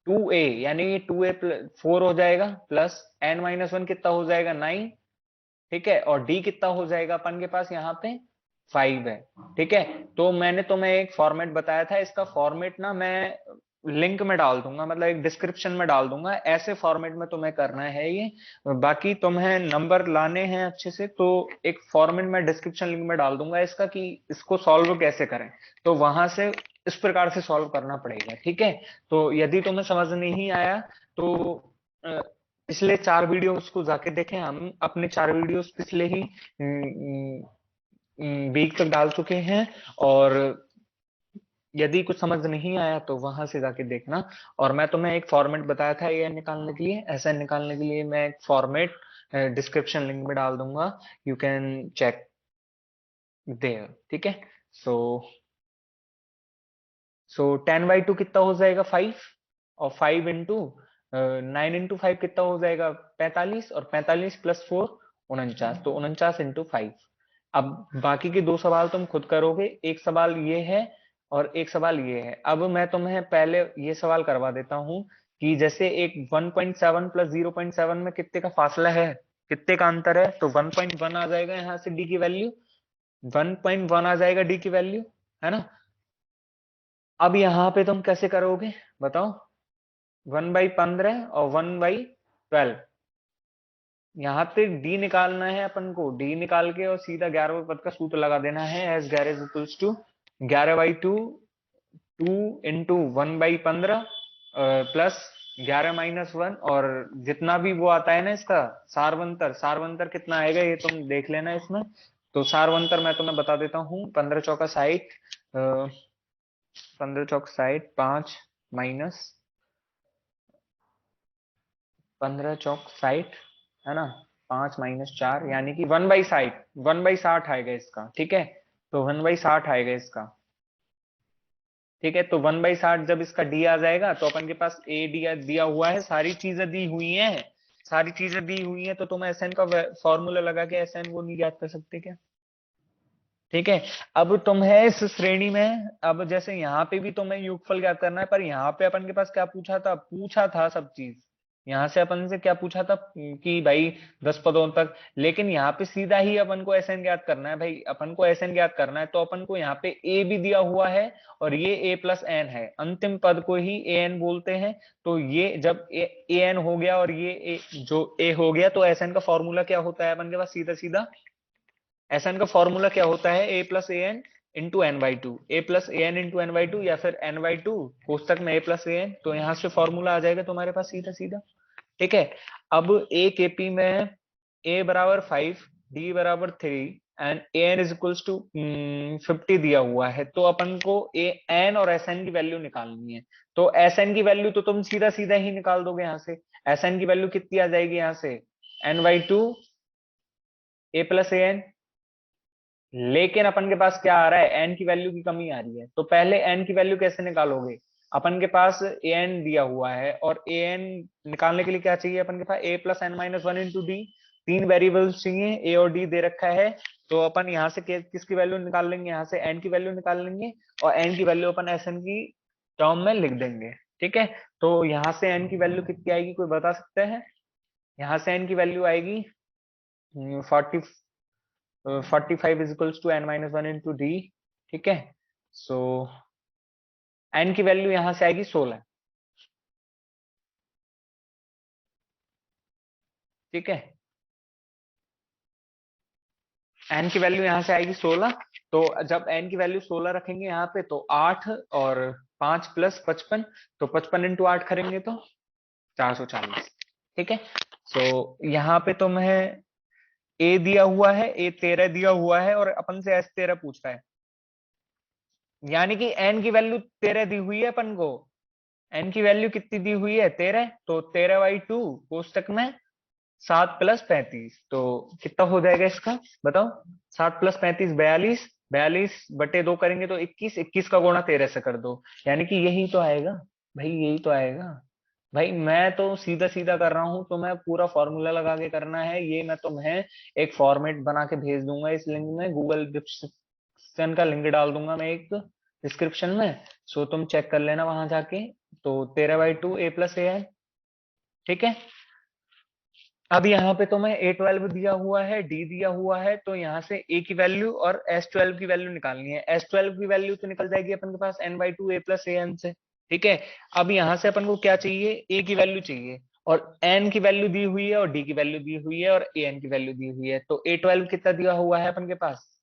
2a यानी कि 2a 4 हो जाएगा, प्लस n-1 कितना हो जाएगा, 9। ठीक है, और डी कितना हो जाएगा अपन के पास यहाँ पे, 5 है। ठीक है, तो मैंने तुम्हें एक फॉर्मेट बताया था, इसका फॉर्मेट ना मैं लिंक में डाल दूंगा, मतलब एक डिस्क्रिप्शन में डाल दूंगा, ऐसे फॉर्मेट में तुम्हें करना है ये। बाकी तुम्हें नंबर लाने हैं अच्छे से, तो एक फॉर्मेट में डिस्क्रिप्शन लिंक में डाल दूंगा इसका, कि इसको सॉल्व कैसे करें, तो वहां से इस प्रकार से सॉल्व करना पड़ेगा। ठीक है, तो यदि तुम्हें समझ नहीं आया तो पिछले 4 वीडियोस को जाके देखें, हम अपने 4 वीडियोस पिछले ही वीक तक डाल चुके हैं। और यदि कुछ समझ नहीं आया तो वहां से जाके देखना। और मैं तुम्हें एक फॉर्मेट बताया था ये निकालने के लिए, ऐसा निकालने के लिए मैं एक फॉर्मेट डिस्क्रिप्शन लिंक में डाल दूंगा, यू कैन चेक देयर। ठीक है, सो सो 10/2 कितना हो जाएगा, 5, और 5 इंटू 9 इंटू 5 कितना हो जाएगा, 45, और 45 प्लस 4 49, तो 49 इंटू 5। अब बाकी के 2 सवाल तुम खुद करोगे, एक सवाल ये है और एक सवाल ये है। अब मैं तुम्हें पहले ये सवाल करवा देता हूं कि जैसे एक 1.7 प्लस 0.7 में कितने का फासला है, कितने का अंतर है, तो 1.1 आ जाएगा यहाँ से डी की वैल्यू, 1.1 आ जाएगा डी की वैल्यू, है ना। अब यहाँ पे तुम कैसे करोगे, बताओ, 1/15 और 1/12, यहाँ पे डी निकालना है अपन को, डी निकाल के और सीधा 11वें पद का सूत्र लगा देना है, S 11 is equals to 11/2, 2 into 1/15 plus 11-1, और जितना भी वो आता है ना इसका सारवंतर, सारवंतर कितना आएगा ये तुम देख लेना इसमें। तो सारवंतर मैं तुम्हें बता देता हूँ, 15 चौका 60, 15 चौक 60, 5 माइनस 15 चौक 60, है ना, 5 माइनस 4, यानी कि 1/60, 1/60 आएगा इसका। ठीक है, तो 1/60 आएगा इसका। ठीक है, तो 1/60 जब इसका डी आ जाएगा, तो अपन के पास ए डी दिया हुआ है, सारी चीजें दी हुई हैं, सारी चीजें दी हुई हैं, तो तुम एस एन का फॉर्मूला लगा के एस एन को नहीं ज्ञात कर सकते क्या। ठीक है, अब तुम्हें इस श्रेणी में, अब जैसे यहाँ पे भी तुम्हें योगफल ज्ञात करना है, पर यहाँ पे अपन के पास क्या पूछा था सब चीज, यहाँ से अपन से क्या पूछा था कि भाई 10 पदों तक, लेकिन यहाँ पे सीधा ही अपन को एस एन ज्ञात करना है भाई, अपन को एस एन ज्ञात करना है, तो अपन को यहाँ पे ए भी दिया हुआ है, और ये ए प्लस एन है, अंतिम पद को ही ए एन बोलते हैं। तो ये जब ए एन हो गया और ये जो ए हो गया, तो एस एन का फॉर्मूला क्या होता है अपन के पास, सीधा सीधा एस एन का फॉर्मूला क्या होता है, A plus A N into n/2, A plus A N into n/2, या फिर n/2 कोष्टक में ए प्लस ए एन, तो यहाँ से फॉर्मूला आ जाएगा तुम्हारे पास सीधा सीधा। ठीक है, अब ए के पी में ए बराबर 5, डी बराबर 3 and A N is equals to 50 दिया हुआ है, तो अपन को ए एन और एस एन की वैल्यू निकालनी है। तो एस एन की वैल्यू तो तुम सीधा सीधा ही निकाल दोगे यहाँ से, एस एन की वैल्यू कितनी आ जाएगी यहाँ से, n/2 A plus A N. लेकिन अपन के पास क्या आ रहा है, एन की वैल्यू की कमी आ रही है, तो पहले एन की वैल्यू कैसे निकालोगे, अपन के पास ए एन दिया हुआ है, और ए एन निकालने के लिए क्या चाहिए अपन के पास, A plus n-1 into D, 3 variables चाहिए, ए और डी दे रखा है। तो अपन यहाँ से किसकी वैल्यू निकाल लेंगे, यहाँ से एन की वैल्यू निकाल लेंगे, और एन की वैल्यू अपन एस एन की टर्म में लिख देंगे। ठीक है, तो यहाँ से एन की वैल्यू कितनी आएगी, कोई बता सकते हैं, यहाँ से एन की वैल्यू आएगी 40, 45 is equals to n-1 into D. ठीक है, सो एन की वैल्यू यहां से आएगी 16। ठीक है, एन की वैल्यू यहां से आएगी 16, तो जब एन की वैल्यू 16 रखेंगे यहाँ पे, तो 8 और 5 प्लस 55, तो 55 इंटू 8 करेंगे तो 440। ठीक है। सो यहाँ पे तुम्हें ए दिया हुआ है, ए 13 दिया हुआ है और अपन से एस 13 पूछ रहा है, यानी कि एन की वैल्यू 13 दी हुई है अपन को। एन की वैल्यू कितनी दी हुई है? 13। तो 13/2 कोष्टक में 7+35, तो कितना हो जाएगा इसका बताओ? 7+35 42, 42/2 करेंगे तो 21, 21 का गुणा 13 से कर दो, यानी कि यही तो आएगा भाई, यही तो आएगा भाई। मैं तो सीधा सीधा कर रहा हूं, तो मैं पूरा फॉर्मूला लगा के करना है ये। मैं तुम्हें एक फॉर्मेट बना के भेज दूंगा इस लिंक में, गूगल डिस्क्रिप्शन का लिंक डाल दूंगा मैं एक डिस्क्रिप्शन में, सो तुम चेक कर लेना वहां जाके। तो 13/2 a+a है, ठीक है। अब यहाँ पे तुम्हें A12 दिया हुआ है, D दिया हुआ है, तो यहाँ से A की वैल्यू और S12 की वैल्यू निकालनी है। S12 की वैल्यू तो निकल जाएगी अपन के पास n/2 a+an से, ठीक है। अब यहाँ से अपन को क्या चाहिए? A की वैल्यू चाहिए, और n की वैल्यू दी हुई है और D की वैल्यू दी हुई है और an की वैल्यू दी हुई है। तो A12 कितना दिया हुआ है अपन के पास?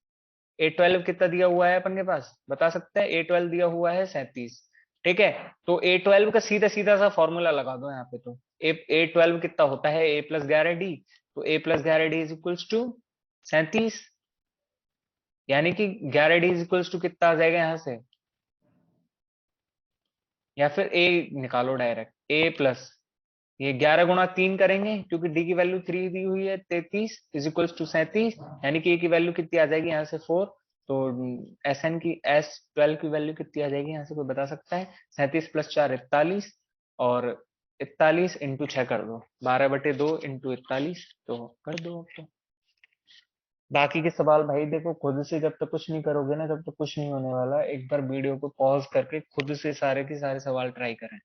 A12 कितना दिया हुआ है अपन के पास, बता सकते हैं? A12 दिया हुआ है 37, ठीक है। तो A12 का सीधा सीधा सा फॉर्मूला लगा दो यहाँ पे। तो A12 कितना होता है? A+11D, तो A+11D इज इक्वल्स टू 37, यानी कि 11D इज इक्वल्स टू कितना आ जाएगा यहाँ से? या फिर A निकालो डायरेक्ट, A+ ये 11 × 3 करेंगे, क्योंकि D की वैल्यू 3 दी हुई है, 33 इज इक्वल्स टू 37, यानी कि A की वैल्यू कितनी आ जाएगी यहाँ से? 4। तो S12 की वैल्यू कितनी आ जाएगी यहाँ से, कोई बता सकता है? 37+4 41, और 41 इंटू 6 कर दो, 12/2 इंटू 41, तो कर दो। तो बाकी के सवाल भाई देखो, खुद से जब तक कुछ नहीं करोगे ना, तब तक कुछ नहीं होने वाला। एक बार वीडियो को पॉज करके खुद से सारे के सारे सवाल ट्राई करें।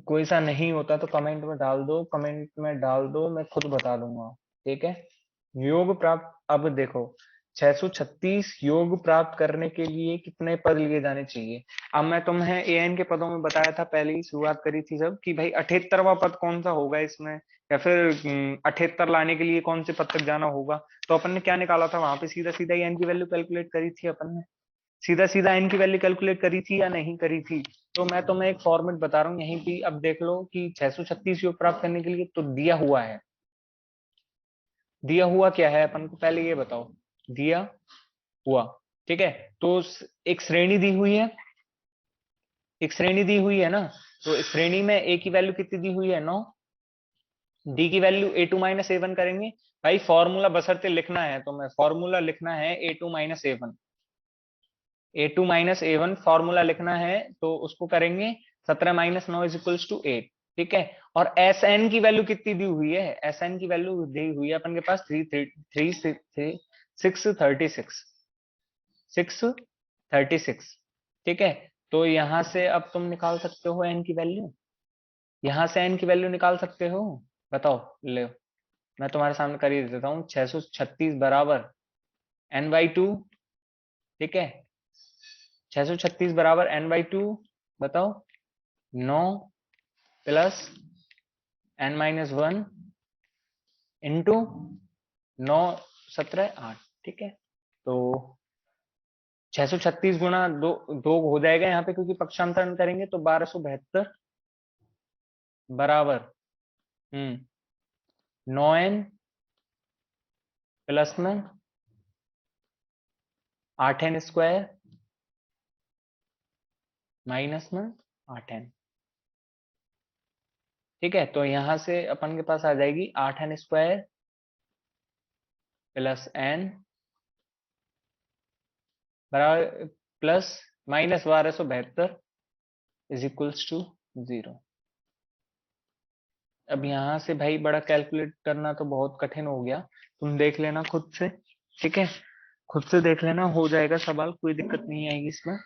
कोई सा नहीं होता तो कमेंट में डाल दो, कमेंट में डाल दो, मैं खुद बता दूंगा, ठीक है। योग प्राप्त, अब देखो 636 योग प्राप्त करने के लिए कितने पद लिए जाने चाहिए? अब मैं तुम्हें an के पदों में बताया था, पहले ही शुरुआत करी थी जब, कि भाई 78वां पद कौन सा होगा इसमें, या फिर 78 लाने के लिए कौन से पद तक जाना होगा। तो अपन ने क्या निकाला था वहां पे? सीधा सीधा n की वैल्यू कैलकुलेट करी थी अपन ने, सीधा सीधा n की वैल्यू कैलकुलेट करी थी या नहीं करी थी? तो मैं तुम्हें एक फॉर्मेट बता रहा हूँ यहीं पे, अब देख लो कि 636 योग प्राप्त करने के लिए तो दिया हुआ है, दिया हुआ क्या है अपन को पहले ये बताओ? दिया हुआ, ठीक है। तो एक श्रेणी दी हुई है, एक श्रेणी दी हुई है ना, तो इस श्रेणी में a की वैल्यू कितनी दी हुई है? 9। d की वैल्यू a2 - a1 करेंगे। भाई फॉर्मूला बशर्ते लिखना है, तो मैं फॉर्मूला लिखना है a2 - a1, a2 - a1 formula लिखना है, तो उसको करेंगे 17 - 9 इज इक्वल्स टू 8, ठीक है। और एस एन की वैल्यू कितनी दी हुई है? एस एन की वैल्यू दी हुई है अपन के पास 636, ठीक है। तो यहां से अब तुम निकाल सकते हो एन की वैल्यू, यहां से एन की वैल्यू निकाल सकते हो, बताओ। ले, मैं तुम्हारे सामने कर ही देता हूँ। 636 बराबर n/2, ठीक है। 636 बराबर n/2, बताओ। 9 प्लस n-1 इंटू 9 17 8, ठीक है। तो 636 गुणा दो, दो हो जाएगा यहाँ पे, क्योंकि पक्षांतरण करेंगे तो 1272 बराबर 9n प्लस में 8n² माइनस में 8n, ठीक है। तो यहां से अपन के पास आ जाएगी 8n² प्लस n बराबर plus minus 1272 is equals to 0। अब यहाँ से भाई बड़ा कैलकुलेट करना तो बहुत कठिन हो गया, तुम देख लेना खुद से, ठीक है। खुद से देख लेना, हो जाएगा सवाल, कोई दिक्कत नहीं आएगी इसमें।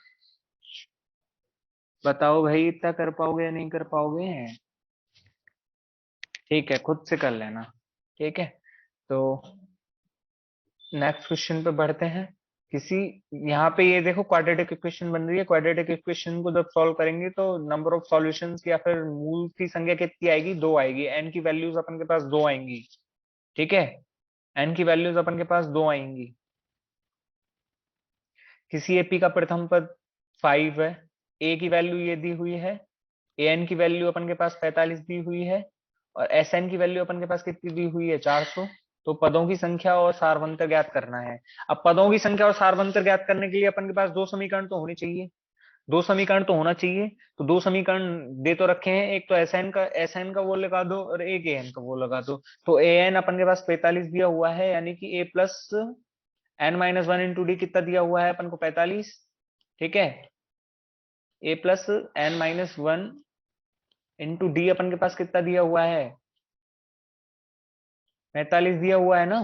बताओ भाई इतना कर पाओगे या नहीं कर पाओगे? ठीक है, खुद से कर लेना, ठीक है। तो नेक्स्ट क्वेश्चन पे बढ़ते हैं। किसी, यहाँ पे ये देखो क्वाड्रेटिक इक्वेशन बन रही है। क्वाड्रेटिक इक्वेशन को जब सॉल्व करेंगे तो नंबर ऑफ सॉल्यूशंस या फिर मूल की संख्या कितनी आएगी? 2 आएगी। एन की वैल्यूज अपन के पास 2 आएंगी, ठीक है। एन की वैल्यूज अपन के पास 2 आएंगी। किसी एपी का प्रथम पद 5 है, ए की वैल्यू ये दी हुई है, ए एन की वैल्यू अपन के पास 45 दी हुई है, और एस एन की वैल्यू अपन के पास कितनी दी हुई है 400। तो पदों की संख्या और सारवंतर ज्ञात करना है। अब पदों की संख्या और सारवंतर ज्ञात करने के लिए अपन के पास दो समीकरण तो होने चाहिए, दो समीकरण तो होना चाहिए। तो दो समीकरण दे तो रखे हैं, एक तो एस एन का वो लगा दो और एक ए एन का वो लगा दो। तो ए एन अपन के पास 45 दिया हुआ है, यानी कि A plus N minus one into D कितना दिया हुआ है अपन को 45। ठीक है, A plus N minus one into D अपन के पास कितना दिया हुआ है 45 दिया हुआ है ना।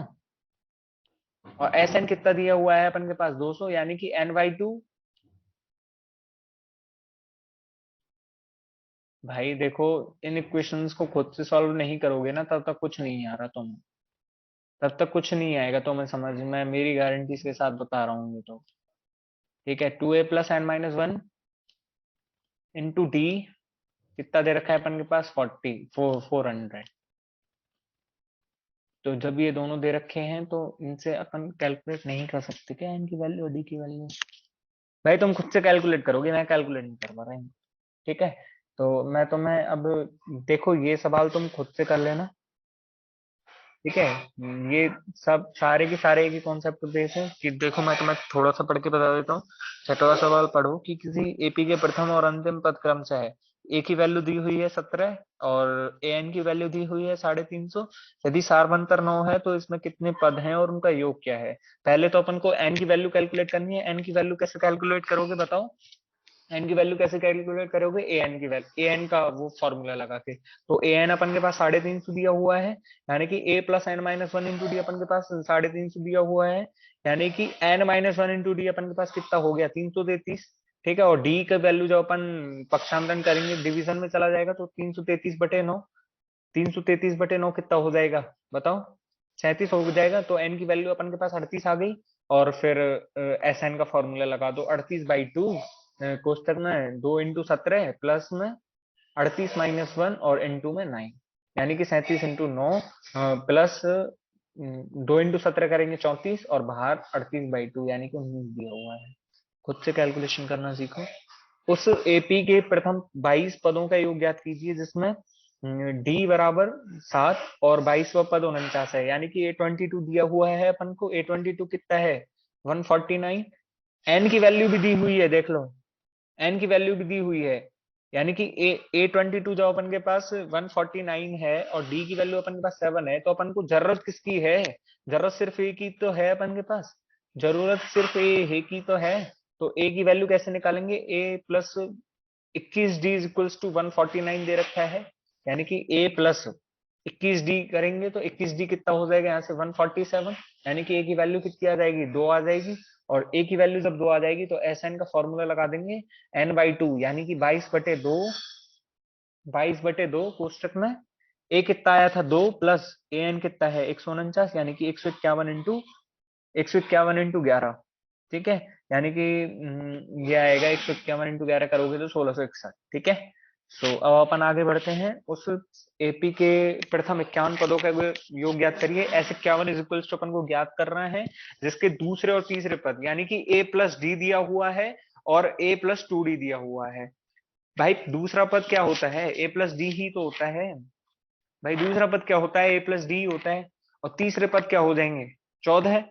और एस एन कितना दिया हुआ है अपन के पास 200, यानी कि एन बाई टू। भाई देखो, इन इक्वेशंस को खुद से सॉल्व नहीं करोगे ना तब तक कुछ नहीं आ रहा तुम्हें, तब तक कुछ नहीं आएगा तो मैं समझ, मैं मेरी गारंटी के साथ बता रहा हूँ ये तो। ठीक है, 2a plus N minus one into D कितना दे रखा है अपन के पास 400। तो जब ये दोनों दे रखे हैं तो इनसे अपन कैलकुलेट नहीं कर सकते क्या इनकी वैल्यू और डी की वैल्यू। भाई तुम खुद से कैलकुलेट करोगे, मैं कैलकुलेट नहीं कर पा रहा हूँ। ठीक है, तो मैं तुम्हें अब, देखो ये सवाल तुम खुद से कर लेना। ठीक है, ये सब सारे के सारे एक ही कॉन्सेप्ट बेस है कि देखो मैं तुम्हें थोड़ा सा पढ़ के बता देता हूँ। छठवां सवाल पढ़ो कि किसी एपी के प्रथम और अंतिम पद क्रम से है। ए की वैल्यू दी हुई है 17 और ए एन की वैल्यू दी हुई है 350। यदि सारवंतर 9 है तो इसमें कितने पद हैं और उनका योग क्या है। पहले तो अपन को एन की वैल्यू कैलकुलेट करनी है। एन की वैल्यू कैसे कैलकुलेट करोगे बताओ। एन की वैल्यू कैसे कैलकुलेट करोगे, ए एन की वैल्यू, ए एन का वो फॉर्मूला लगा के। तो ए एन अपन के पास 350 दिया हुआ है, यानी कि A plus N minus one into D अपन के पास 350 दिया हुआ है, यानी कि N minus one into D अपन के पास कितना हो गया 333। ठीक है, और डी का वैल्यू जब अपन पक्षांतरण करेंगे डिवीजन में चला जाएगा तो 333/9, 333/9 कितना हो जाएगा बताओ, 37 हो जाएगा। तो एन की वैल्यू अपन के पास 38 आ गई। और फिर एस एन का फॉर्मूला लगा दो 38/2 कोष्टक में 2 × 17 प्लस में 38 माइनस वन और इंटू में 9, यानी कि 37 × 9 प्लस 2 × 17 करेंगे 34 और बाहर 38/2 यानी कि 19 दिया हुआ है। खुद से कैलकुलेशन करना सीखो। उस एपी के प्रथम 22 पदों का योग ज्ञात कीजिए जिसमें डी बराबर 7 और 22वां पद 49 है, यानी कि A22 दिया हुआ है अपन को। A22 कितना है 149। एन की वैल्यू भी दी हुई है, देख लो एन की वैल्यू भी दी हुई है, यानी कि A22 जब अपन के पास 149 है और डी की वैल्यू अपन के पास 7 है, तो अपन को जरूरत किसकी है, जरूरत सिर्फ ए की तो है अपन के पास, जरूरत सिर्फ ए की तो है। तो ए की वैल्यू कैसे निकालेंगे, ए प्लस 21d इक्वल्स टू 149 दे रखा है, यानी कि a प्लस 21d करेंगे तो 21d कितना हो जाएगा यहाँ से 147, यानी कि a की वैल्यू कितनी आ जाएगी 2 आ जाएगी। और a की वैल्यू जब 2 आ जाएगी तो एस एन का फॉर्मूला लगा देंगे n/2, यानी कि 22/2, 22/2 कोष्टक में a कितना आया था 2 प्लस ए एन कितना है 149, यानी कि 151 इंटू 11। ठीक है, यानी कि ये आएगा 151 इंटू 11 करोगे तो 1661। ठीक है, तो अब अपन आगे बढ़ते हैं। उस एपी के प्रथम 51 पदों का योग ज्ञात करिए। ऐसे 51 इज इक्वल्स टू अपन को ज्ञात करना है जिसके दूसरे और तीसरे पद, यानी कि ए प्लस डी दिया हुआ है और ए प्लस 2d दिया हुआ है। भाई दूसरा पद क्या होता है, ए प्लस डी ही तो होता है। भाई दूसरा पद क्या होता है, ए प्लस डी होता है। और तीसरे पद क्या हो जाएंगे 14।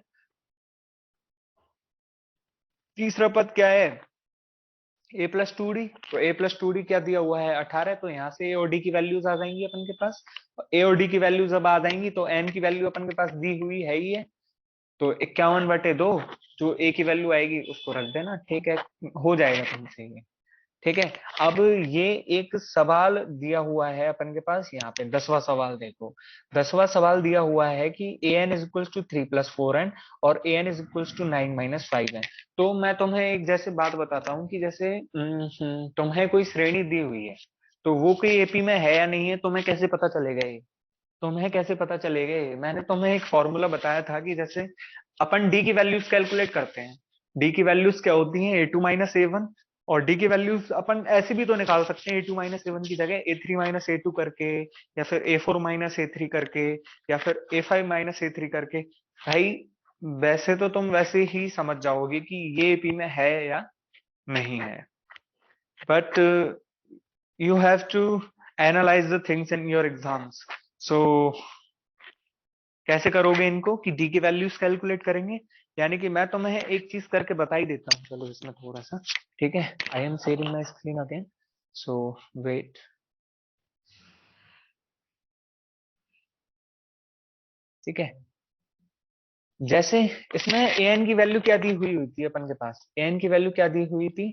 तीसरा पद क्या है ए प्लस टू डी, तो ए प्लस टू डी क्या दिया हुआ है 18। तो यहाँ से ए और डी की वैल्यूज आ जाएंगी अपन के पास। ए और डी की वैल्यूज अब आ जाएंगी तो एन की वैल्यू अपन के पास दी हुई है ही है, तो 51/2 जो ए की वैल्यू आएगी उसको रख देना। ठीक है, हो जाएगा तुमसे ये। ठीक है, अब ये एक सवाल दिया हुआ है अपन के पास यहाँ पे 10वां सवाल देखो। 10वां सवाल दिया हुआ है कि A N is equals to 3 + 4n और A N is equals to 9 - 5n। तो मैं तुम्हें एक जैसे बात बताता हूँ कि जैसे तुम्हें कोई श्रेणी दी हुई है तो वो कोई एपी में है या नहीं है, तुम्हें कैसे पता चलेगा ये, तुम्हें कैसे पता चलेगा ये। मैंने तुम्हें एक फॉर्मूला बताया था कि जैसे अपन डी की वैल्यूज कैलकुलेट करते हैं। डी की वैल्यूज क्या होती हैं A2 - A1, और डी की वैल्यूज अपन ऐसे भी तो निकाल सकते हैं A2 - A1 की जगह A3 - A2 करके, या फिर A4 - A3 करके, या फिर A5 - A3 करके। भाई वैसे तो तुम वैसे ही समझ जाओगे कि ये एपी में है या नहीं है, but you have to analyse the things in your exams. So कैसे करोगे इनको कि डी की वैल्यूज कैलकुलेट करेंगे, यानी कि मैं तुम्हें एक चीज करके बता ही देता हूँ, चलो इसमें थोड़ा सा, ठीक है। I am sharing my screen again, so wait. ठीक है, जैसे इसमें ए एन की वैल्यू क्या दी हुई हुई थी अपन के पास, ए एन की वैल्यू क्या दी हुई थी,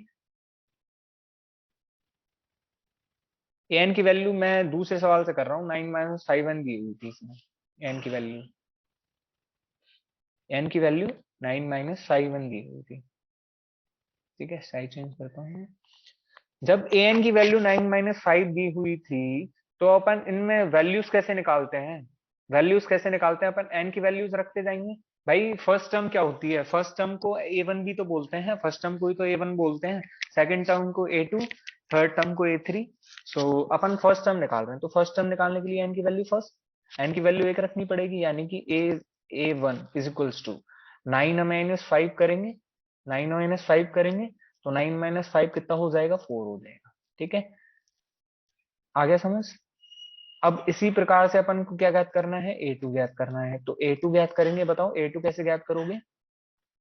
ए एन की वैल्यू मैं दूसरे सवाल से कर रहा हूँ, 9 - 5n दी हुई थी इसमें, एन की वैल्यू, एन की वैल्यू 9 - 5n दी हुई थी। ठीक है, साइड चेंज करता हूँ। जब ए एन की वैल्यू 9 - 5 दी हुई थी, तो अपन इनमें वैल्यूज कैसे निकालते हैं, वैल्यूज कैसे निकालते हैं अपन, एन की वैल्यूज रखते जाएंगे। भाई फर्स्ट टर्म क्या होती है, फर्स्ट टर्म को ए वन भी तो बोलते हैं, फर्स्ट टर्म को ही तो ए वन बोलते हैं, सेकंड टर्म को ए टू, थर्ड टर्म को ए थ्री। सो अपन फर्स्ट टर्म निकाल रहे हैं, तो फर्स्ट टर्म निकालने के लिए एन की वैल्यू फर्स्ट, एन की वैल्यू एक रखनी पड़ेगी, यानी कि ए वन इज इक्वल्स टू 9 - 5 करेंगे, 9 - 5 करेंगे तो 9 - 5 कितना हो जाएगा, 4 हो जाएगा। ठीक है, आ गया समझ। अब इसी प्रकार से अपन को क्या ज्ञात करना है, ए टू ज्ञात करना है, तो ए टू ज्ञात करेंगे, बताओ ए टू कैसे ज्ञात करोगे,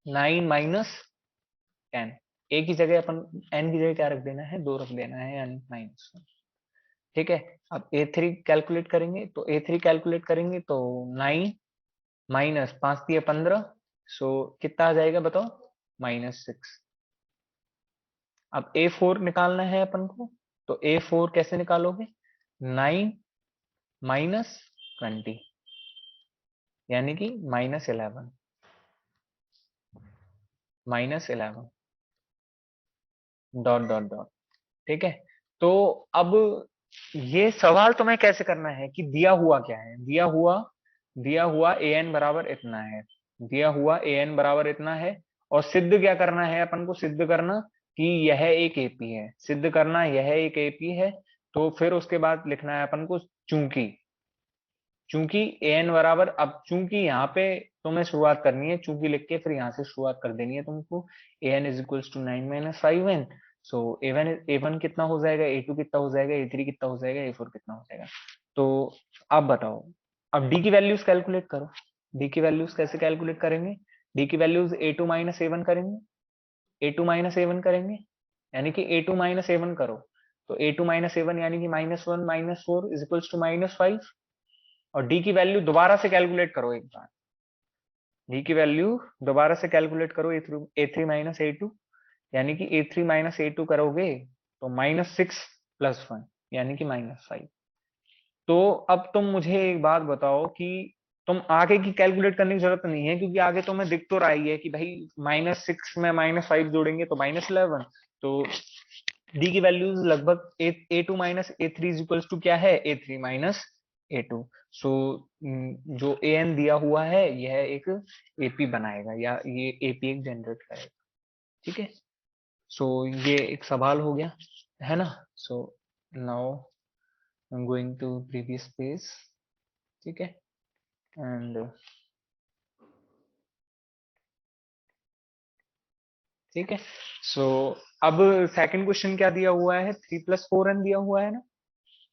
9 - 10, ए की जगह अपन एन की जगह क्या रख देना है, 2 रख देना है, यानी -1। ठीक है, अब ए थ्री कैलकुलेट करेंगे, तो ए थ्री कैलकुलेट करेंगे तो 9 - 5 × 15, सो कितना आ जाएगा बताओ, -6। अब ए फोर निकालना है अपन को, तो ए फोर कैसे निकालोगे, 9 - 20, यानी कि -11, -11 डॉट डॉट डॉट। ठीक है, तो अब ये सवाल तुम्हें कैसे करना है कि दिया हुआ क्या है, दिया हुआ ए एन बराबर इतना है, दिया हुआ ए एन बराबर इतना है, और सिद्ध क्या करना है अपन को, सिद्ध करना कि यह एक एपी है, सिद्ध करना यह एक एपी है। तो फिर उसके बाद लिखना है अपन को, चूंकि चूंकि ए एन बराबर, अब चूंकि यहाँ पे तुम्हें शुरुआत करनी है, चूंकि लिख के फिर यहाँ से शुरुआत कर देनी है तुमको, A N is equals to 9 - 5n। So A one कितना हो जाएगा, ए टू कितना हो जाएगा, ए थ्री कितना हो जाएगा, ए फोर कितना हो जाएगा। तो अब बताओ, अब डी की वैल्यूज कैलकुलेट करो, डी की वैल्यूज कैसे कैलकुलेट करेंगे, डी की वैल्यूज A2 - A1 करेंगे, A2 - A1 करेंगे, यानी कि A2 - A1 करो, तो A2 - A1 यानी कि -1 - 4 इज इक्वल्स टू -5। और डी की वैल्यू दोबारा से कैलकुलेट करो एक बार, डी की वैल्यू दोबारा से कैलकुलेट करो, A3 - A2, यानी कि A3 - A2 करोगे तो -6 + 1, यानी कि -5। तो अब तुम मुझे एक बात बताओ कि तुम आगे की कैलकुलेट करने की जरूरत नहीं है, क्योंकि आगे तुम्हें दिख तो रहा ही है कि भाई -6 में -5 जोड़ेंगे तो -11। तो डी की वैल्यूज लगभग A2 - A3 is equals to क्या है, A3 - A2। सो जो ए एन दिया हुआ है यह एक एपी बनाएगा, या ये एपी एक जनरेट करेगा। ठीक है, सो ये एक सवाल हो गया है ना। So now I am going to previous page. ठीक है, एंड ठीक है, सो अब सेकंड क्वेश्चन क्या दिया हुआ है, 3 + 4n दिया हुआ है ना,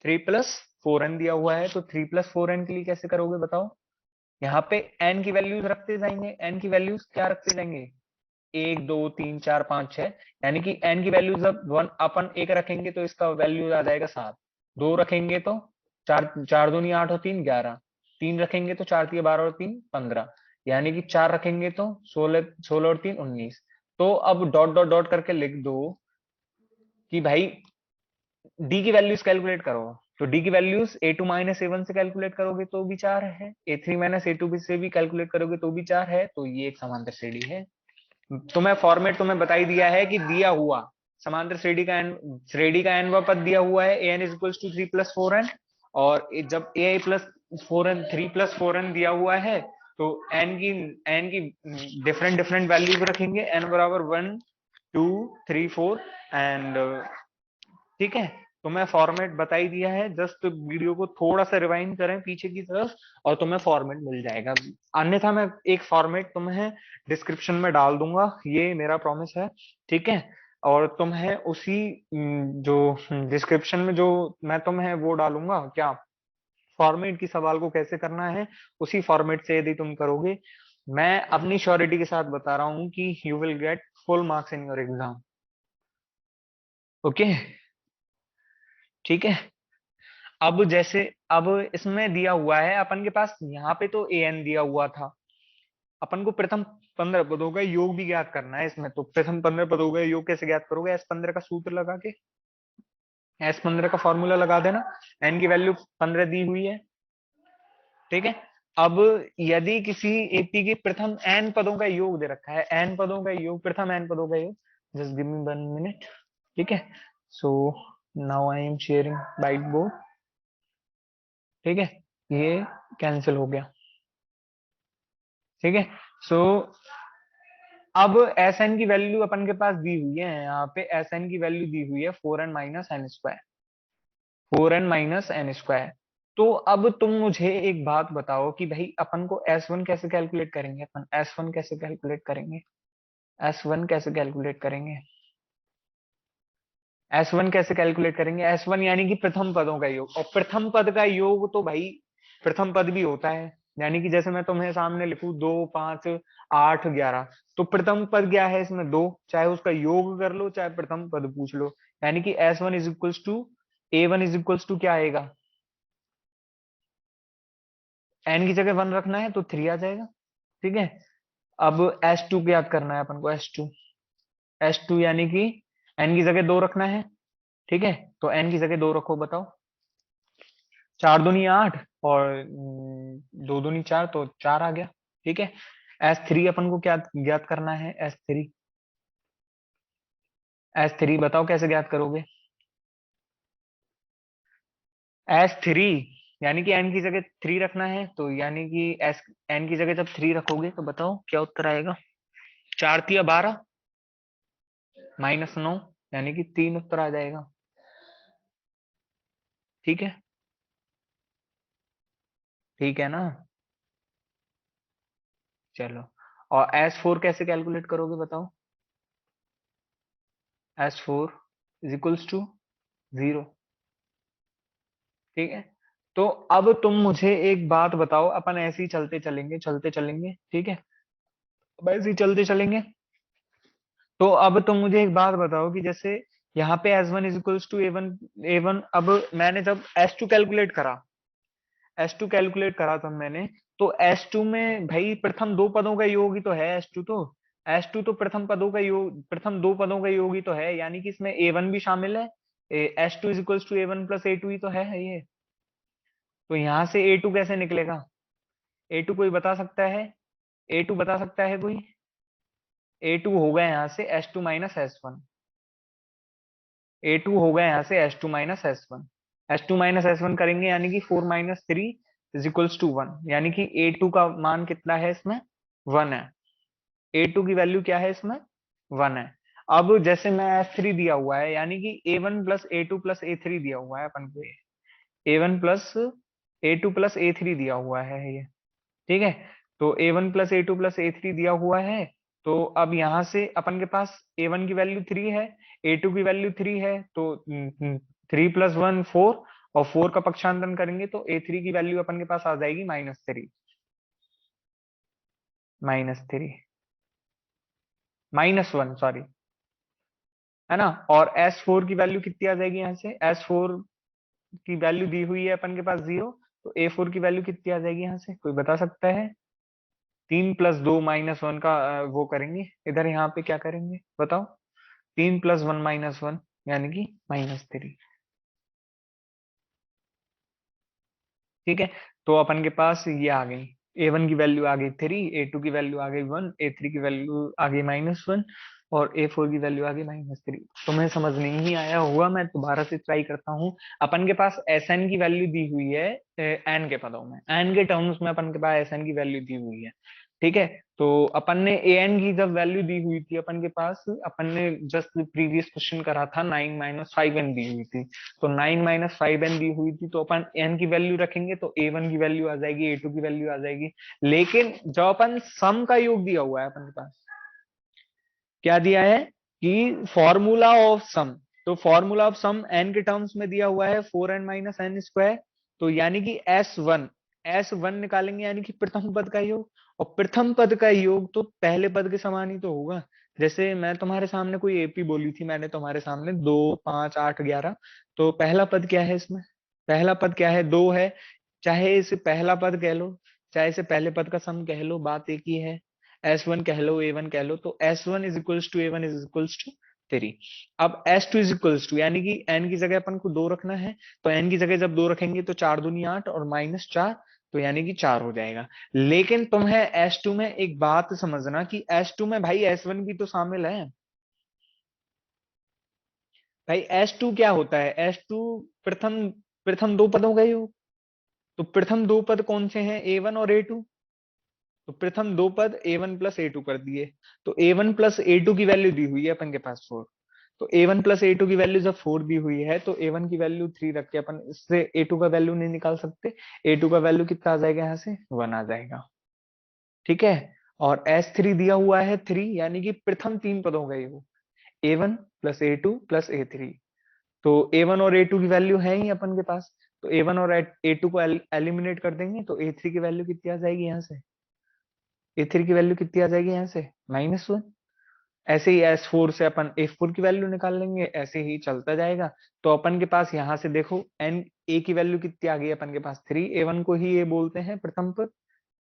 3 + 4n दिया हुआ है, तो 3 + 4n के लिए कैसे करोगे बताओ। यहाँ पे n की वैल्यूज रखते जाएंगे, n की वैल्यूज क्या रखते जाएंगे, 1 2 3 4 5 6, यानी कि n की वैल्यूज अब वन अपन एक रखेंगे तो इसका वैल्यू आ जाएगा 7, 2 रखेंगे तो 4, 4 दूनी 8 और 3 11, 3 रखेंगे तो 4 3 12 और 3 15, यानी कि 4 रखेंगे तो 16, 16 और 3 19। तो अब डॉट डॉट डॉट करके लिख दो कि भाई डी की वैल्यूज कैलकुलेट करो, तो डी की वैल्यूज A2 - A1 से कैलकुलेट करोगे तो भी 4 है, A3 - A2 से भी कैलकुलेट करोगे तो भी 4 है, तो ये एक समांतर श्रेणी है। तुम्हें फॉर्मेट तुम्हें बता ही दिया है कि दिया हुआ समांतर श्रेणी का एनवा पद दिया हुआ है, N is equals to 3 + 4n, और जब A+4n 3 + 4n दिया हुआ है, तो एन की डिफरेंट डिफरेंट वैल्यूज रखेंगे, एन बराबर 1 2 3 4 एंड ठीक है। तो मैं फॉर्मेट बता ही दिया है, जस्ट वीडियो को थोड़ा सा रिवाइंड करें पीछे की तरफ और तुम्हें फॉर्मेट मिल जाएगा। अन्यथा मैं एक फॉर्मेट तुम्हें डिस्क्रिप्शन में डाल दूंगा, ये मेरा प्रॉमिस है। ठीक है, और तुम्हें उसी जो डिस्क्रिप्शन में जो मैं तुम्हें वो डालूंगा क्या, फॉर्मेट की सवाल को कैसे करना है, उसी फॉर्मेट से यदि तुम करोगे, मैं अपनी श्योरिटी के साथ बता रहा हूं कि you will get full marks in your exam. Okay, ठीक है। अब जैसे अब इसमें दिया हुआ है अपन के पास, यहाँ पे तो ए एन दिया हुआ था, अपन को प्रथम 15 पदों का योग भी ज्ञात करना है इसमें। तो प्रथम 15 पदों का योग कैसे ज्ञात करोगे, S15 का सूत्र लगा के, S15 का फॉर्मूला लगा देना। एन की वैल्यू 15 दी हुई है, ठीक है। अब यदि किसी एपी के प्रथम एन पदों का योग दे रखा है, एन पदों का योग, प्रथम एन पदों का योग, जस्ट गिव मी 1 मिनट, ठीक है। So now I am sharing white board, ठीक है, ये कैंसिल हो गया, ठीक है। सो अब एस एन की वैल्यू अपन के पास दी हुई है, यहाँ पे एस एन की वैल्यू दी हुई है 4n - n², 4n - n²। तो अब तुम मुझे एक बात बताओ कि भाई अपन को S1 कैसे कैलकुलेट करेंगे, अपन S1 कैसे कैलकुलेट करेंगे, S1 कैसे कैलकुलेट करेंगे, S1 कैसे कैलकुलेट करेंगे, S1 यानी कि प्रथम पदों का योग, और प्रथम पद का योग तो भाई प्रथम पद भी होता है, यानी कि जैसे मैं तुम्हें सामने लिखूं 2 5 8 11, तो प्रथम पद क्या है इसमें 2, चाहे उसका योग कर लो चाहे प्रथम पद पूछ लो, यानी कि S1 is equals to A1 is equals to क्या आएगा, एन की जगह 1 रखना है तो 3 आ जाएगा, ठीक है। अब S2 को याद करना है अपन को, S2, S2 यानी कि एन की जगह 2 रखना है, ठीक है। तो एन की जगह 2 रखो, बताओ, 4 दूनी 8 और 2 दूनी 4, तो 4 आ गया, ठीक है। S3 अपन को क्या ज्ञात करना है, S3, S3 बताओ कैसे ज्ञात करोगे, S3 यानी कि एन की जगह 3 रखना है, तो यानी कि एस एन की जगह जब 3 रखोगे तो बताओ क्या उत्तर आएगा, 4 तिया 12 -9, यानी कि 3 उत्तर आ जाएगा, ठीक है, ठीक है ना। चलो, और S4 कैसे कैलकुलेट करोगे बताओ, S4 इज इक्वल्स टू 0, ठीक है। तो अब तुम मुझे एक बात बताओ, अपन ऐसे ही चलते चलेंगे, चलते चलेंगे, ठीक है, अब ऐसे ही चलते चलेंगे। तो अब तुम मुझे एक बात बताओ कि जैसे यहाँ पे S1 is equals to A1, अब मैंने जब S2 कैलकुलेट करा, S2 कैलकुलेट करा तब मैंने, तो S2 में भाई प्रथम 2 पदों का योग ही तो है S2, तो S2 तो प्रथम पदों का योग, प्रथम 2 पदों का योग ही तो है, यानी कि इसमें A1 भी शामिल है, S2 is equals to A1 plus A2 ही तो है ये। तो यहाँ से A2 कैसे निकलेगा, A2 कोई बता सकता है, A2 बता सकता है कोई, A2 हो गया यहाँ से S2 माइनस S1, A2 हो गया यहाँ से S2 minus S1, S2 minus S1 करेंगे यानी कि 4 माइनस 3 इज इक्वल्स टू 1, यानी कि A2 का मान कितना है इसमें, 1 है, A2 की वैल्यू क्या है इसमें, 1 है। अब जैसे मैं S3 दिया हुआ है, यानी कि A1 plus A2 plus A3 दिया हुआ है अपन को, A1 plus A2 plus A3 दिया हुआ है ये, ठीक है। तो A1 plus A2 plus A3 दिया हुआ है, तो अब यहाँ से अपन के पास A1 की वैल्यू 3 है, A2 की वैल्यू 3 है, तो 3 + 1 4, और 4 का पक्षांतरण करेंगे तो A3 की वैल्यू अपन के पास आ जाएगी -3, -3, -1 सॉरी, है ना। और S4 की वैल्यू कितनी आ जाएगी, यहाँ से S4 की वैल्यू दी हुई है अपन के पास 0, तो A4 की वैल्यू कितनी आ जाएगी यहाँ से, कोई बता सकता है, 3 + 2 -1 का वो करेंगे इधर, यहाँ पे क्या करेंगे बताओ, 3 + 1 -1 यानी कि -3, ठीक है। तो अपन के पास ये आ गई, A1 की वैल्यू आ गई 3, A2 की वैल्यू आ गई 1, A3 की वैल्यू आ गई -1, और A4 की वैल्यू आ गई -3। तुम्हें समझ नहीं आया होगा, मैं दोबारा से ट्राई करता हूँ। अपन के पास Sn की वैल्यू दी हुई है n के पदों में, n के टर्म्स में अपन के पास Sn की वैल्यू दी हुई है, ठीक है। तो अपन ने an की जब वैल्यू दी हुई थी अपन के पास, अपन ने जस्ट प्रीवियस क्वेश्चन करा था, 9 - 5n दी हुई थी, तो 9 - 5n दी हुई थी, तो अपन n की वैल्यू रखेंगे तो A1 की वैल्यू आ जाएगी, A2 की वैल्यू आ जाएगी। लेकिन जब अपन सम का योग दिया हुआ है अपन के पास, क्या दिया है, कि फॉर्मूला ऑफ सम, तो फॉर्मूला ऑफ सम एन के टर्म्स में दिया हुआ है 4n-n², तो यानी कि एस वन निकालेंगे, यानी कि प्रथम पद का योग, और प्रथम पद का योग तो पहले पद के समान ही तो होगा। जैसे मैं तुम्हारे सामने कोई एपी बोली थी, मैंने तुम्हारे सामने 2, 5, 8, 11, तो पहला पद क्या है इसमें? पहला पद क्या है? 2 है। चाहे इसे पहला पद कह लो, चाहे इसे पहले पद का सम कह लो, बात एक ही है। S1 कह लो, A1 कह लो, तो S1 is equals to A1 is equals to 3। अब S2 इज इक्वल्स टू, यानी कि n की जगह अपन को 2 रखना है, तो n की जगह जब 2 रखेंगे तो 4 दूनी 8 और -4, तो यानी कि 4 हो जाएगा। लेकिन तुम्हें S2 में एक बात समझना कि S2 में भाई S1 भी तो शामिल है। भाई S2 क्या होता है? S2 प्रथम प्रथम दो पदों का योग। तो प्रथम दो पद कौन से हैं? A1 और A2। तो प्रथम दो पद A1 प्लस A2 कर दिए। तो A1 प्लस A2 की वैल्यू दी हुई है अपन के पास 4। तो A1 प्लस A2 की वैल्यू जब 4 दी हुई है, तो A1 की वैल्यू 3 रख के अपन इससे A2 का वैल्यू नहीं निकाल सकते। A2 का वैल्यू कितना आ जाएगा? यहाँ से 1 आ जाएगा। ठीक है। और S3 दिया हुआ है 3, यानी कि प्रथम तीन पदों का ये A1 plus A2 plus A3। तो A1 और A2 की वैल्यू है ही अपन के पास, तो A1 और A2 को एलिमिनेट कर देंगे, तो A3 की वैल्यू कितनी आ जाएगी? यहाँ से A3 की वैल्यू कितनी आ जाएगी? यहाँ से -1। ऐसे ही S4 से अपन A4 की वैल्यू निकाल लेंगे, ऐसे ही चलता जाएगा। तो अपन के पास यहाँ से देखो एन ए की वैल्यू कितनी आ गई अपन के पास? 3। A1 को ही ये बोलते हैं प्रथम पद।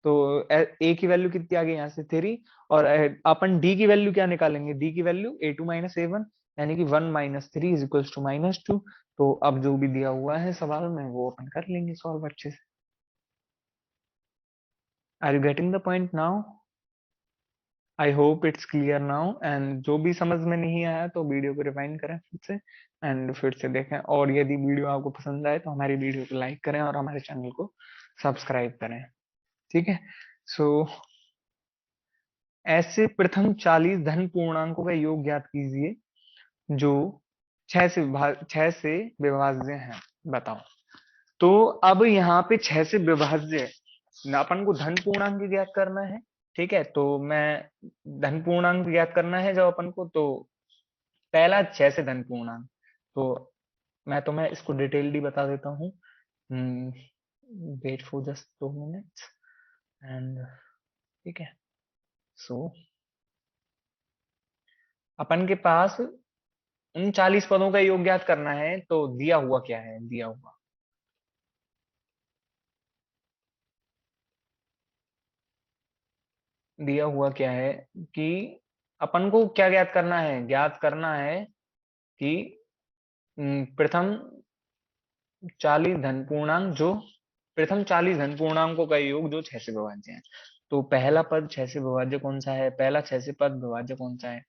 तो ए की वैल्यू कितनी आ गई यहाँ से? 3। और अपन डी की वैल्यू क्या निकालेंगे? डी की वैल्यू A2 माइनस A1, यानी कि 1 माइनस 3 इज इक्वल्स टू -2। तो अब जो भी दिया हुआ है सवाल में वो अपन कर लेंगे सॉल्व अच्छे से। Are you getting the point now? I hope it's clear now. And जो भी समझ में नहीं आया तो वीडियो को रिवाइंड करें फिर से, एंड फिर से देखें। और यदि वीडियो आपको पसंद आए तो हमारी वीडियो को लाइक करें और हमारे चैनल को सब्सक्राइब करें। ठीक है। सो ऐसे प्रथम 40 धन पूर्णांकों का योग ज्ञात कीजिए जो 6 से विभाज्य हैं। बताओ। तो अब यहाँ पे 6 से विभाज्य अपन को धन पूर्णांक ज्ञात करना है। ठीक है। तो मैं धन पूर्णांक ज्ञात करना है जब अपन को, तो पहला 6 से धन पूर्णांक, तो मैं तुम्हें इसको डिटेलली बता देता हूँ। Wait for just 2 minutes. And ठीक है। सो अपन के पास 39 पदों का योग ज्ञात करना है, तो दिया हुआ क्या है? दिया हुआ क्या है कि अपन को क्या ज्ञात करना है? ज्ञात करना है कि प्रथम 40 धन पूर्णांक जो प्रथम 40 धन पूर्णांकों का योग जो 6 से विभाज्य है। तो पहला पद 6 से विभाज्य कौन सा है? पहला 6 से पद विभाज्य कौन सा है?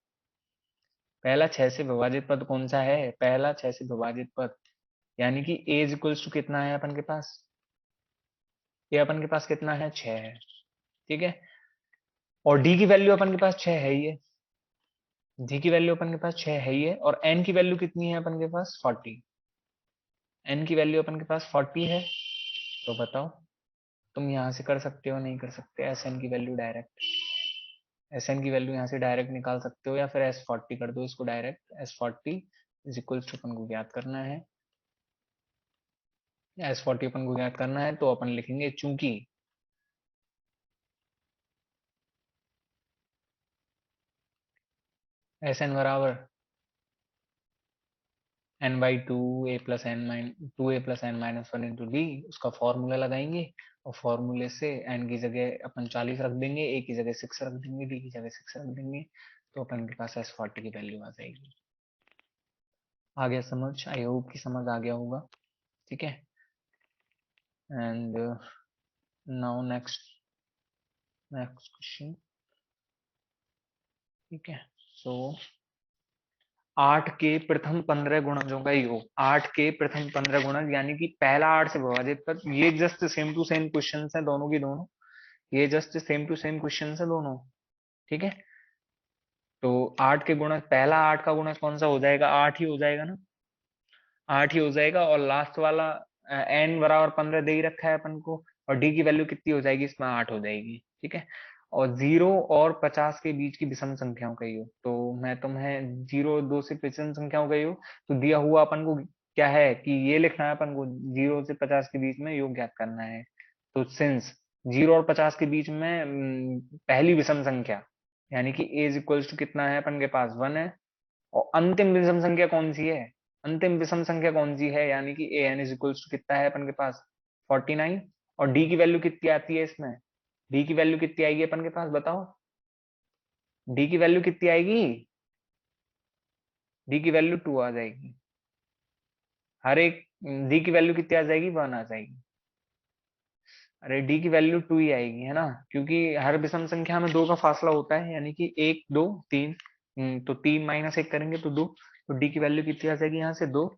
पहला 6 से विभाजित पद कौन सा है? पहला 6 से विभाजित पद, यानी कि a इज इक्वल्स टू कितना है अपन के पास? ये अपन के पास कितना है? 6 है। ठीक है। और डी की वैल्यू अपन के पास 6 है ही है। डी की वैल्यू अपन के पास 6 है ही है। और एन की वैल्यू कितनी है अपन के पास? 40। एन की वैल्यू अपन के पास 40 है। तो बताओ, तुम यहां से कर सकते हो नहीं कर सकते? एस एन की वैल्यू डायरेक्ट, एस एन की वैल्यू यहाँ से डायरेक्ट निकाल सकते हो, या फिर S40 कर दो इसको direct. S40 is equal to अपन को ज्ञात करना है, S40 अपन को ज्ञात करना है, तो अपन लिखेंगे चूंकि एस एन बराबर n/2 a plus N two A plus N minus one into D, उसका फॉर्मूला लगाएंगे। और फॉर्मूले से n की जगह अपन 40 रख देंगे, a की जगह 6 रख देंगे, d की जगह 6 रख देंगे, तो अपन के पास S40 की वैल्यू आ जाएगी। आ गया समझ? आई होप कि समझ आ गया होगा। ठीक है। And now next question. ठीक है। सो 8 के प्रथम 15 गुणजों का योग, 8 के प्रथम 15 गुणज, यानी कि पहला 8 से विभाजित पद। ये just same to same question है दोनों की दोनों। ये just same to same question है दोनों। ठीक है। तो 8 के गुणज, पहला 8 का गुणज कौन सा हो जाएगा? 8 ही हो जाएगा ना। 8 ही हो जाएगा। और लास्ट वाला n बराबर 15 दे ही रखा है अपन को, और d की वैल्यू कितनी हो जाएगी इसमें? 8 हो जाएगी। ठीक है। और 0 और 50 के बीच की विषम संख्याओं का योग। तो मैं तुम्हें 0 और 2 से विषम संख्याओं का योग, तो दिया हुआ अपन को क्या है कि ये लिखना है अपन को, 0 से 50 के बीच में योग ज्ञात करना है। तो सिंस 0 और 50 के बीच में पहली विषम संख्या यानी कि a इज इक्वल्स टू कितना है अपन के पास 1 है, और अंतिम विषम संख्या कौन सी है, अंतिम विषम संख्या कौन सी है, यानी कि a n is equals to कितना है अपन के पास 49, और d की वैल्यू कितनी आती है इसमें, डी की वैल्यू कितनी आएगी अपन के पास बताओ, डी की वैल्यू कितनी आएगी, डी की वैल्यू 2 आ जाएगी, हर एक डी की वैल्यू कितनी आ जाएगी 1 आ जाएगी। अरे डी की वैल्यू 2 ही आएगी है ना, क्योंकि हर विषम संख्या में 2 का फासला होता है, यानी कि 1 2 3, तो 3 माइनस 1 करेंगे तो 2, तो डी की वैल्यू कितनी आ जाएगी यहाँ से 2।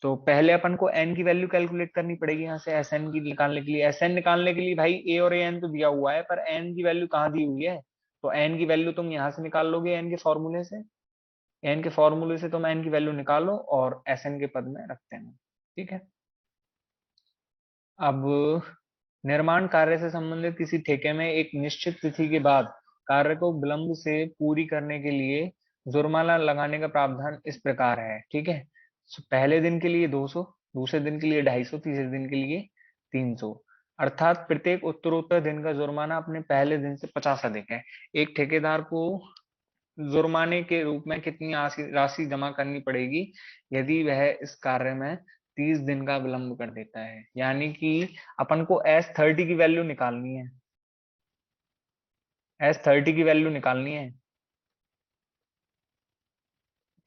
तो पहले अपन को एन की वैल्यू कैलकुलेट करनी पड़ेगी यहाँ से एस एन की निकालने के लिए। एस एन निकालने के लिए भाई ए और ए एन तो दिया हुआ है, पर एन की वैल्यू कहाँ दी हुई है, तो एन की वैल्यू तुम यहाँ से निकाल लोगे, एन के फॉर्मूले से, एन के फॉर्मूले से तुम एन की वैल्यू निकालो और एस एन के पद में रख देना। ठीक है। अब निर्माण कार्य से संबंधित किसी ठेके में एक निश्चित तिथि के बाद कार्य को विलंब से पूरी करने के लिए जुर्माना लगाने का प्रावधान इस प्रकार है। ठीक है। पहले दिन के लिए 200, दूसरे दिन के लिए 250, तीसरे दिन के लिए 300, अर्थात प्रत्येक उत्तरोत्तर दिन का जुर्माना अपने पहले दिन से 50 अधिक है। एक ठेकेदार को जुर्माने के रूप में कितनी राशि जमा करनी पड़ेगी यदि वह इस कार्य में 30 दिन का विलंब कर देता है, यानी कि अपन को S30 की वैल्यू निकालनी है, S30 की वैल्यू निकालनी है।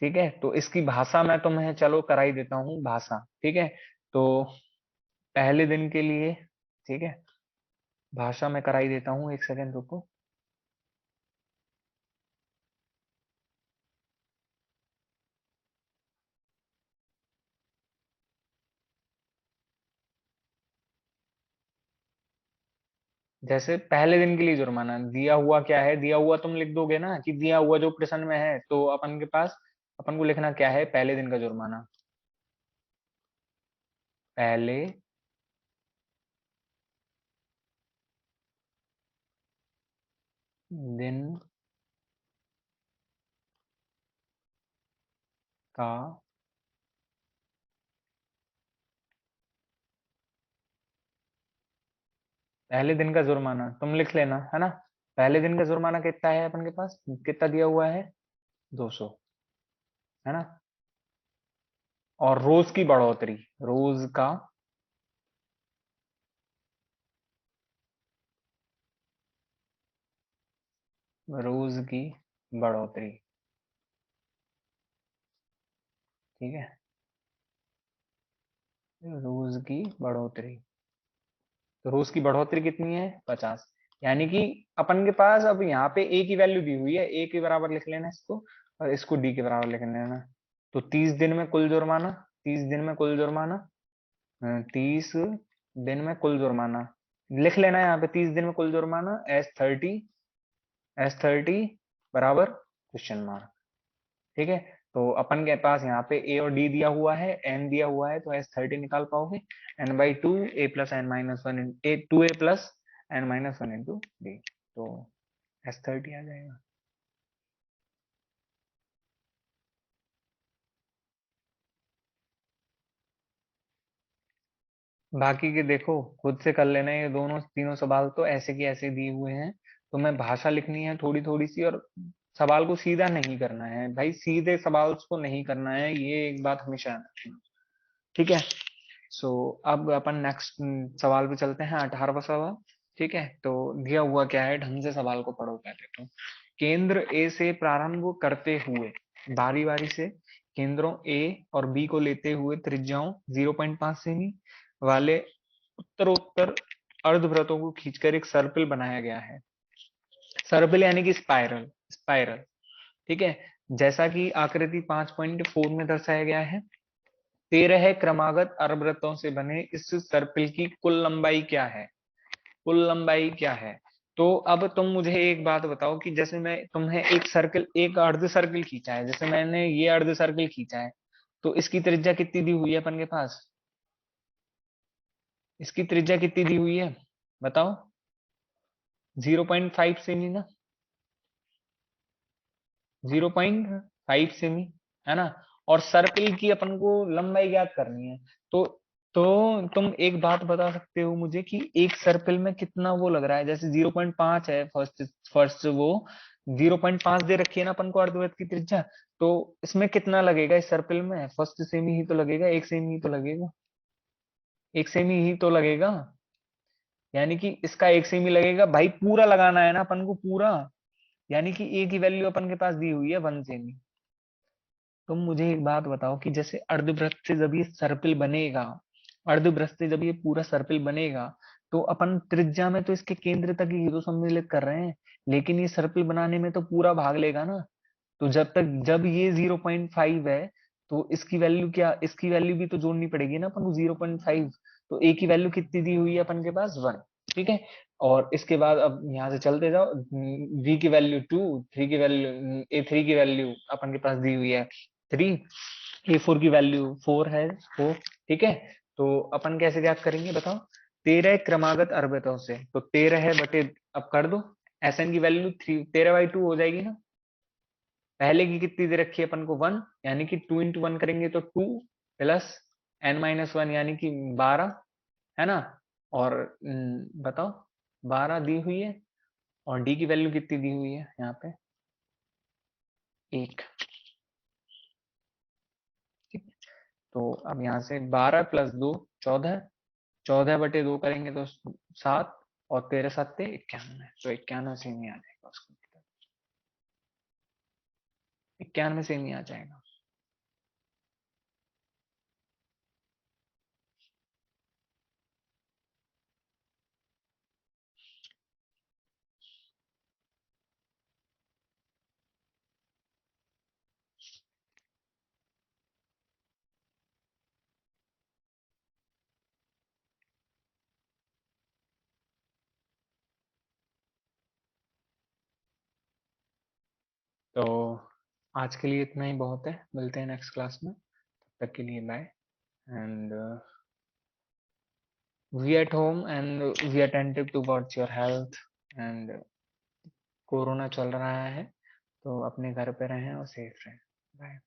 ठीक है, तो इसकी भाषा मैं तुम्हें चलो कराई देता हूँ भाषा। ठीक है, तो पहले दिन के लिए, ठीक है, भाषा में कराई देता हूँ, एक सेकेंड रुको। जैसे पहले दिन के लिए जुर्माना दिया हुआ क्या है, दिया हुआ तुम लिख दोगे ना कि दिया हुआ जो प्रश्न में है, तो अपन के पास अपन को लिखना क्या है, पहले दिन का जुर्माना, पहले दिन का पहले दिन का जुर्माना तुम लिख लेना है ना। पहले दिन का जुर्माना कितना है अपन के पास, कितना दिया हुआ है 200, है ना। और रोज की बढ़ोतरी, रोज का रोज की बढ़ोतरी, ठीक है, रोज की बढ़ोतरी, तो रोज की बढ़ोतरी कितनी है 50, यानी कि अपन के पास अब यहाँ पे ए की वैल्यू दी हुई है, ए के बराबर लिख लेना इसको, और इसको डी के बराबर लिख लेना। तो 30 दिन में कुल जुर्माना, 30 दिन में कुल जुर्माना, 30 दिन में कुल जुर्माना लिख लेना है यहाँ पे, 30 दिन में कुल जुर्माना S30 बराबर क्वेश्चन मार्क। ठीक है, तो अपन के पास यहाँ पे ए और डी दिया हुआ है, एन दिया हुआ है, तो S30 निकाल पाओगे n/2 a plus n minus one, A 2a plus n minus one into D, तो S30 आ जाएगा। बाकी के देखो खुद से कर लेना, ये दोनों तीनों सवाल तो ऐसे के ऐसे दिए हुए हैं, तो मैं भाषा लिखनी है थोड़ी थोड़ी सी, और सवाल को सीधा नहीं करना है भाई, सीधे सवाल को नहीं करना है, ये एक बात हमेशा याद रखना। ठीक है, सो अब अपन नेक्स्ट सवाल पे चलते हैं, 18वां सवाल। ठीक है, तो दिया हुआ क्या है, ढंग से सवाल को पढ़ो पहले तो। केंद्र ए से प्रारंभ करते हुए बारी बारी से केंद्रों ए और बी को लेते हुए त्रिज्याओं 0.5 सेमी वाले उत्तरोत्तर अर्धवृत्तों को खींचकर एक सर्पिल बनाया गया है। सर्पिल यानी कि स्पाइरल, स्पाइरल। ठीक है, जैसा कि आकृति 5.4 में दर्शाया गया है। 13 क्रमागत अर्धवृत्तों से बने इस सर्पिल की कुल लंबाई क्या है, कुल लंबाई क्या है। तो अब तुम मुझे एक बात बताओ कि जैसे मैं तुम्हें एक सर्कल, एक अर्ध सर्कल खींचा है, जैसे मैंने ये अर्ध सर्कल खींचा है, तो इसकी त्रिज्या कितनी दी हुई है अपन के पास, इसकी त्रिज्या कितनी दी हुई है बताओ, 0.5 सेमी ना, 0.5 सेमी, है ना। और सर्कल की अपन को लंबाई ज्ञात करनी है। तो तो तुम एक बात बता सकते हो मुझे कि एक सर्कल में कितना वो लग रहा है। जैसे 0.5 है फर्स्ट फर्स्ट वो 0.5 दे रखी है ना अपन को अर्धवृत्त की त्रिज्या। तो इसमें कितना लगेगा इस सर्कल में? फर्स्ट सेमी ही तो लगेगा, 1 सेमी ही तो लगेगा, 1 सेमी ही तो लगेगा। यानी कि इसका 1 सेमी लगेगा भाई, पूरा लगाना है ना अपन को पूरा। यानी कि ए की वैल्यू अपन के पास दी हुई है 1 सेमी। तुम मुझे एक बात बताओ कि जैसे अर्धवृत्त से जब ये सर्पिल बनेगा, अर्धवृत्त से जब ये पूरा सर्पिल बनेगा, तो अपन त्रिज्या में तो इसके केंद्र तक ही तो सम्मिलित कर रहे हैं, लेकिन ये सर्पिल बनाने में तो पूरा भाग लेगा ना। तो जब ये 0.5 है, तो इसकी वैल्यू क्या, इसकी वैल्यू भी तो जोड़नी पड़ेगी ना अपन को 0.5। तो ए की वैल्यू कितनी दी हुई है अपन के पास 1। ठीक है। और इसके बाद अब यहाँ से चलते जाओ, वी की वैल्यू 2, थ्री की वैल्यू A3 की वैल्यू अपन के पास दी हुई है 3, A4 की वैल्यू 4 है 4। ठीक है। तो अपन कैसे ज्ञात करेंगे बताओ? 13 क्रमागत अर्बितों से, तो 13 है बटे, अब कर दो, Sn की वैल्यू 13/2 हो जाएगी ना। पहले की कितनी दे रखी है अपन को 1, यानी कि 2 इंटू 1 करेंगे तो 2 प्लस n-1 यानी कि 12, है ना। और बताओ 12 दी हुई है, और डी की वैल्यू कितनी दी हुई है यहाँ पे 1। ठीक। तो अब यहाँ से 12 प्लस 2 14, 14/2 करेंगे तो 7, और 13 7 91, तो 91 से नहीं आ जाएगा उसको, 91 से नहीं आ जाएगा। तो आज के लिए इतना ही बहुत है, मिलते हैं नेक्स्ट क्लास में, तब तक के लिए bye. And we at home and we attentive towards your health, and corona चल रहा है, तो अपने घर पे रहें और सेफ रहें। बाय।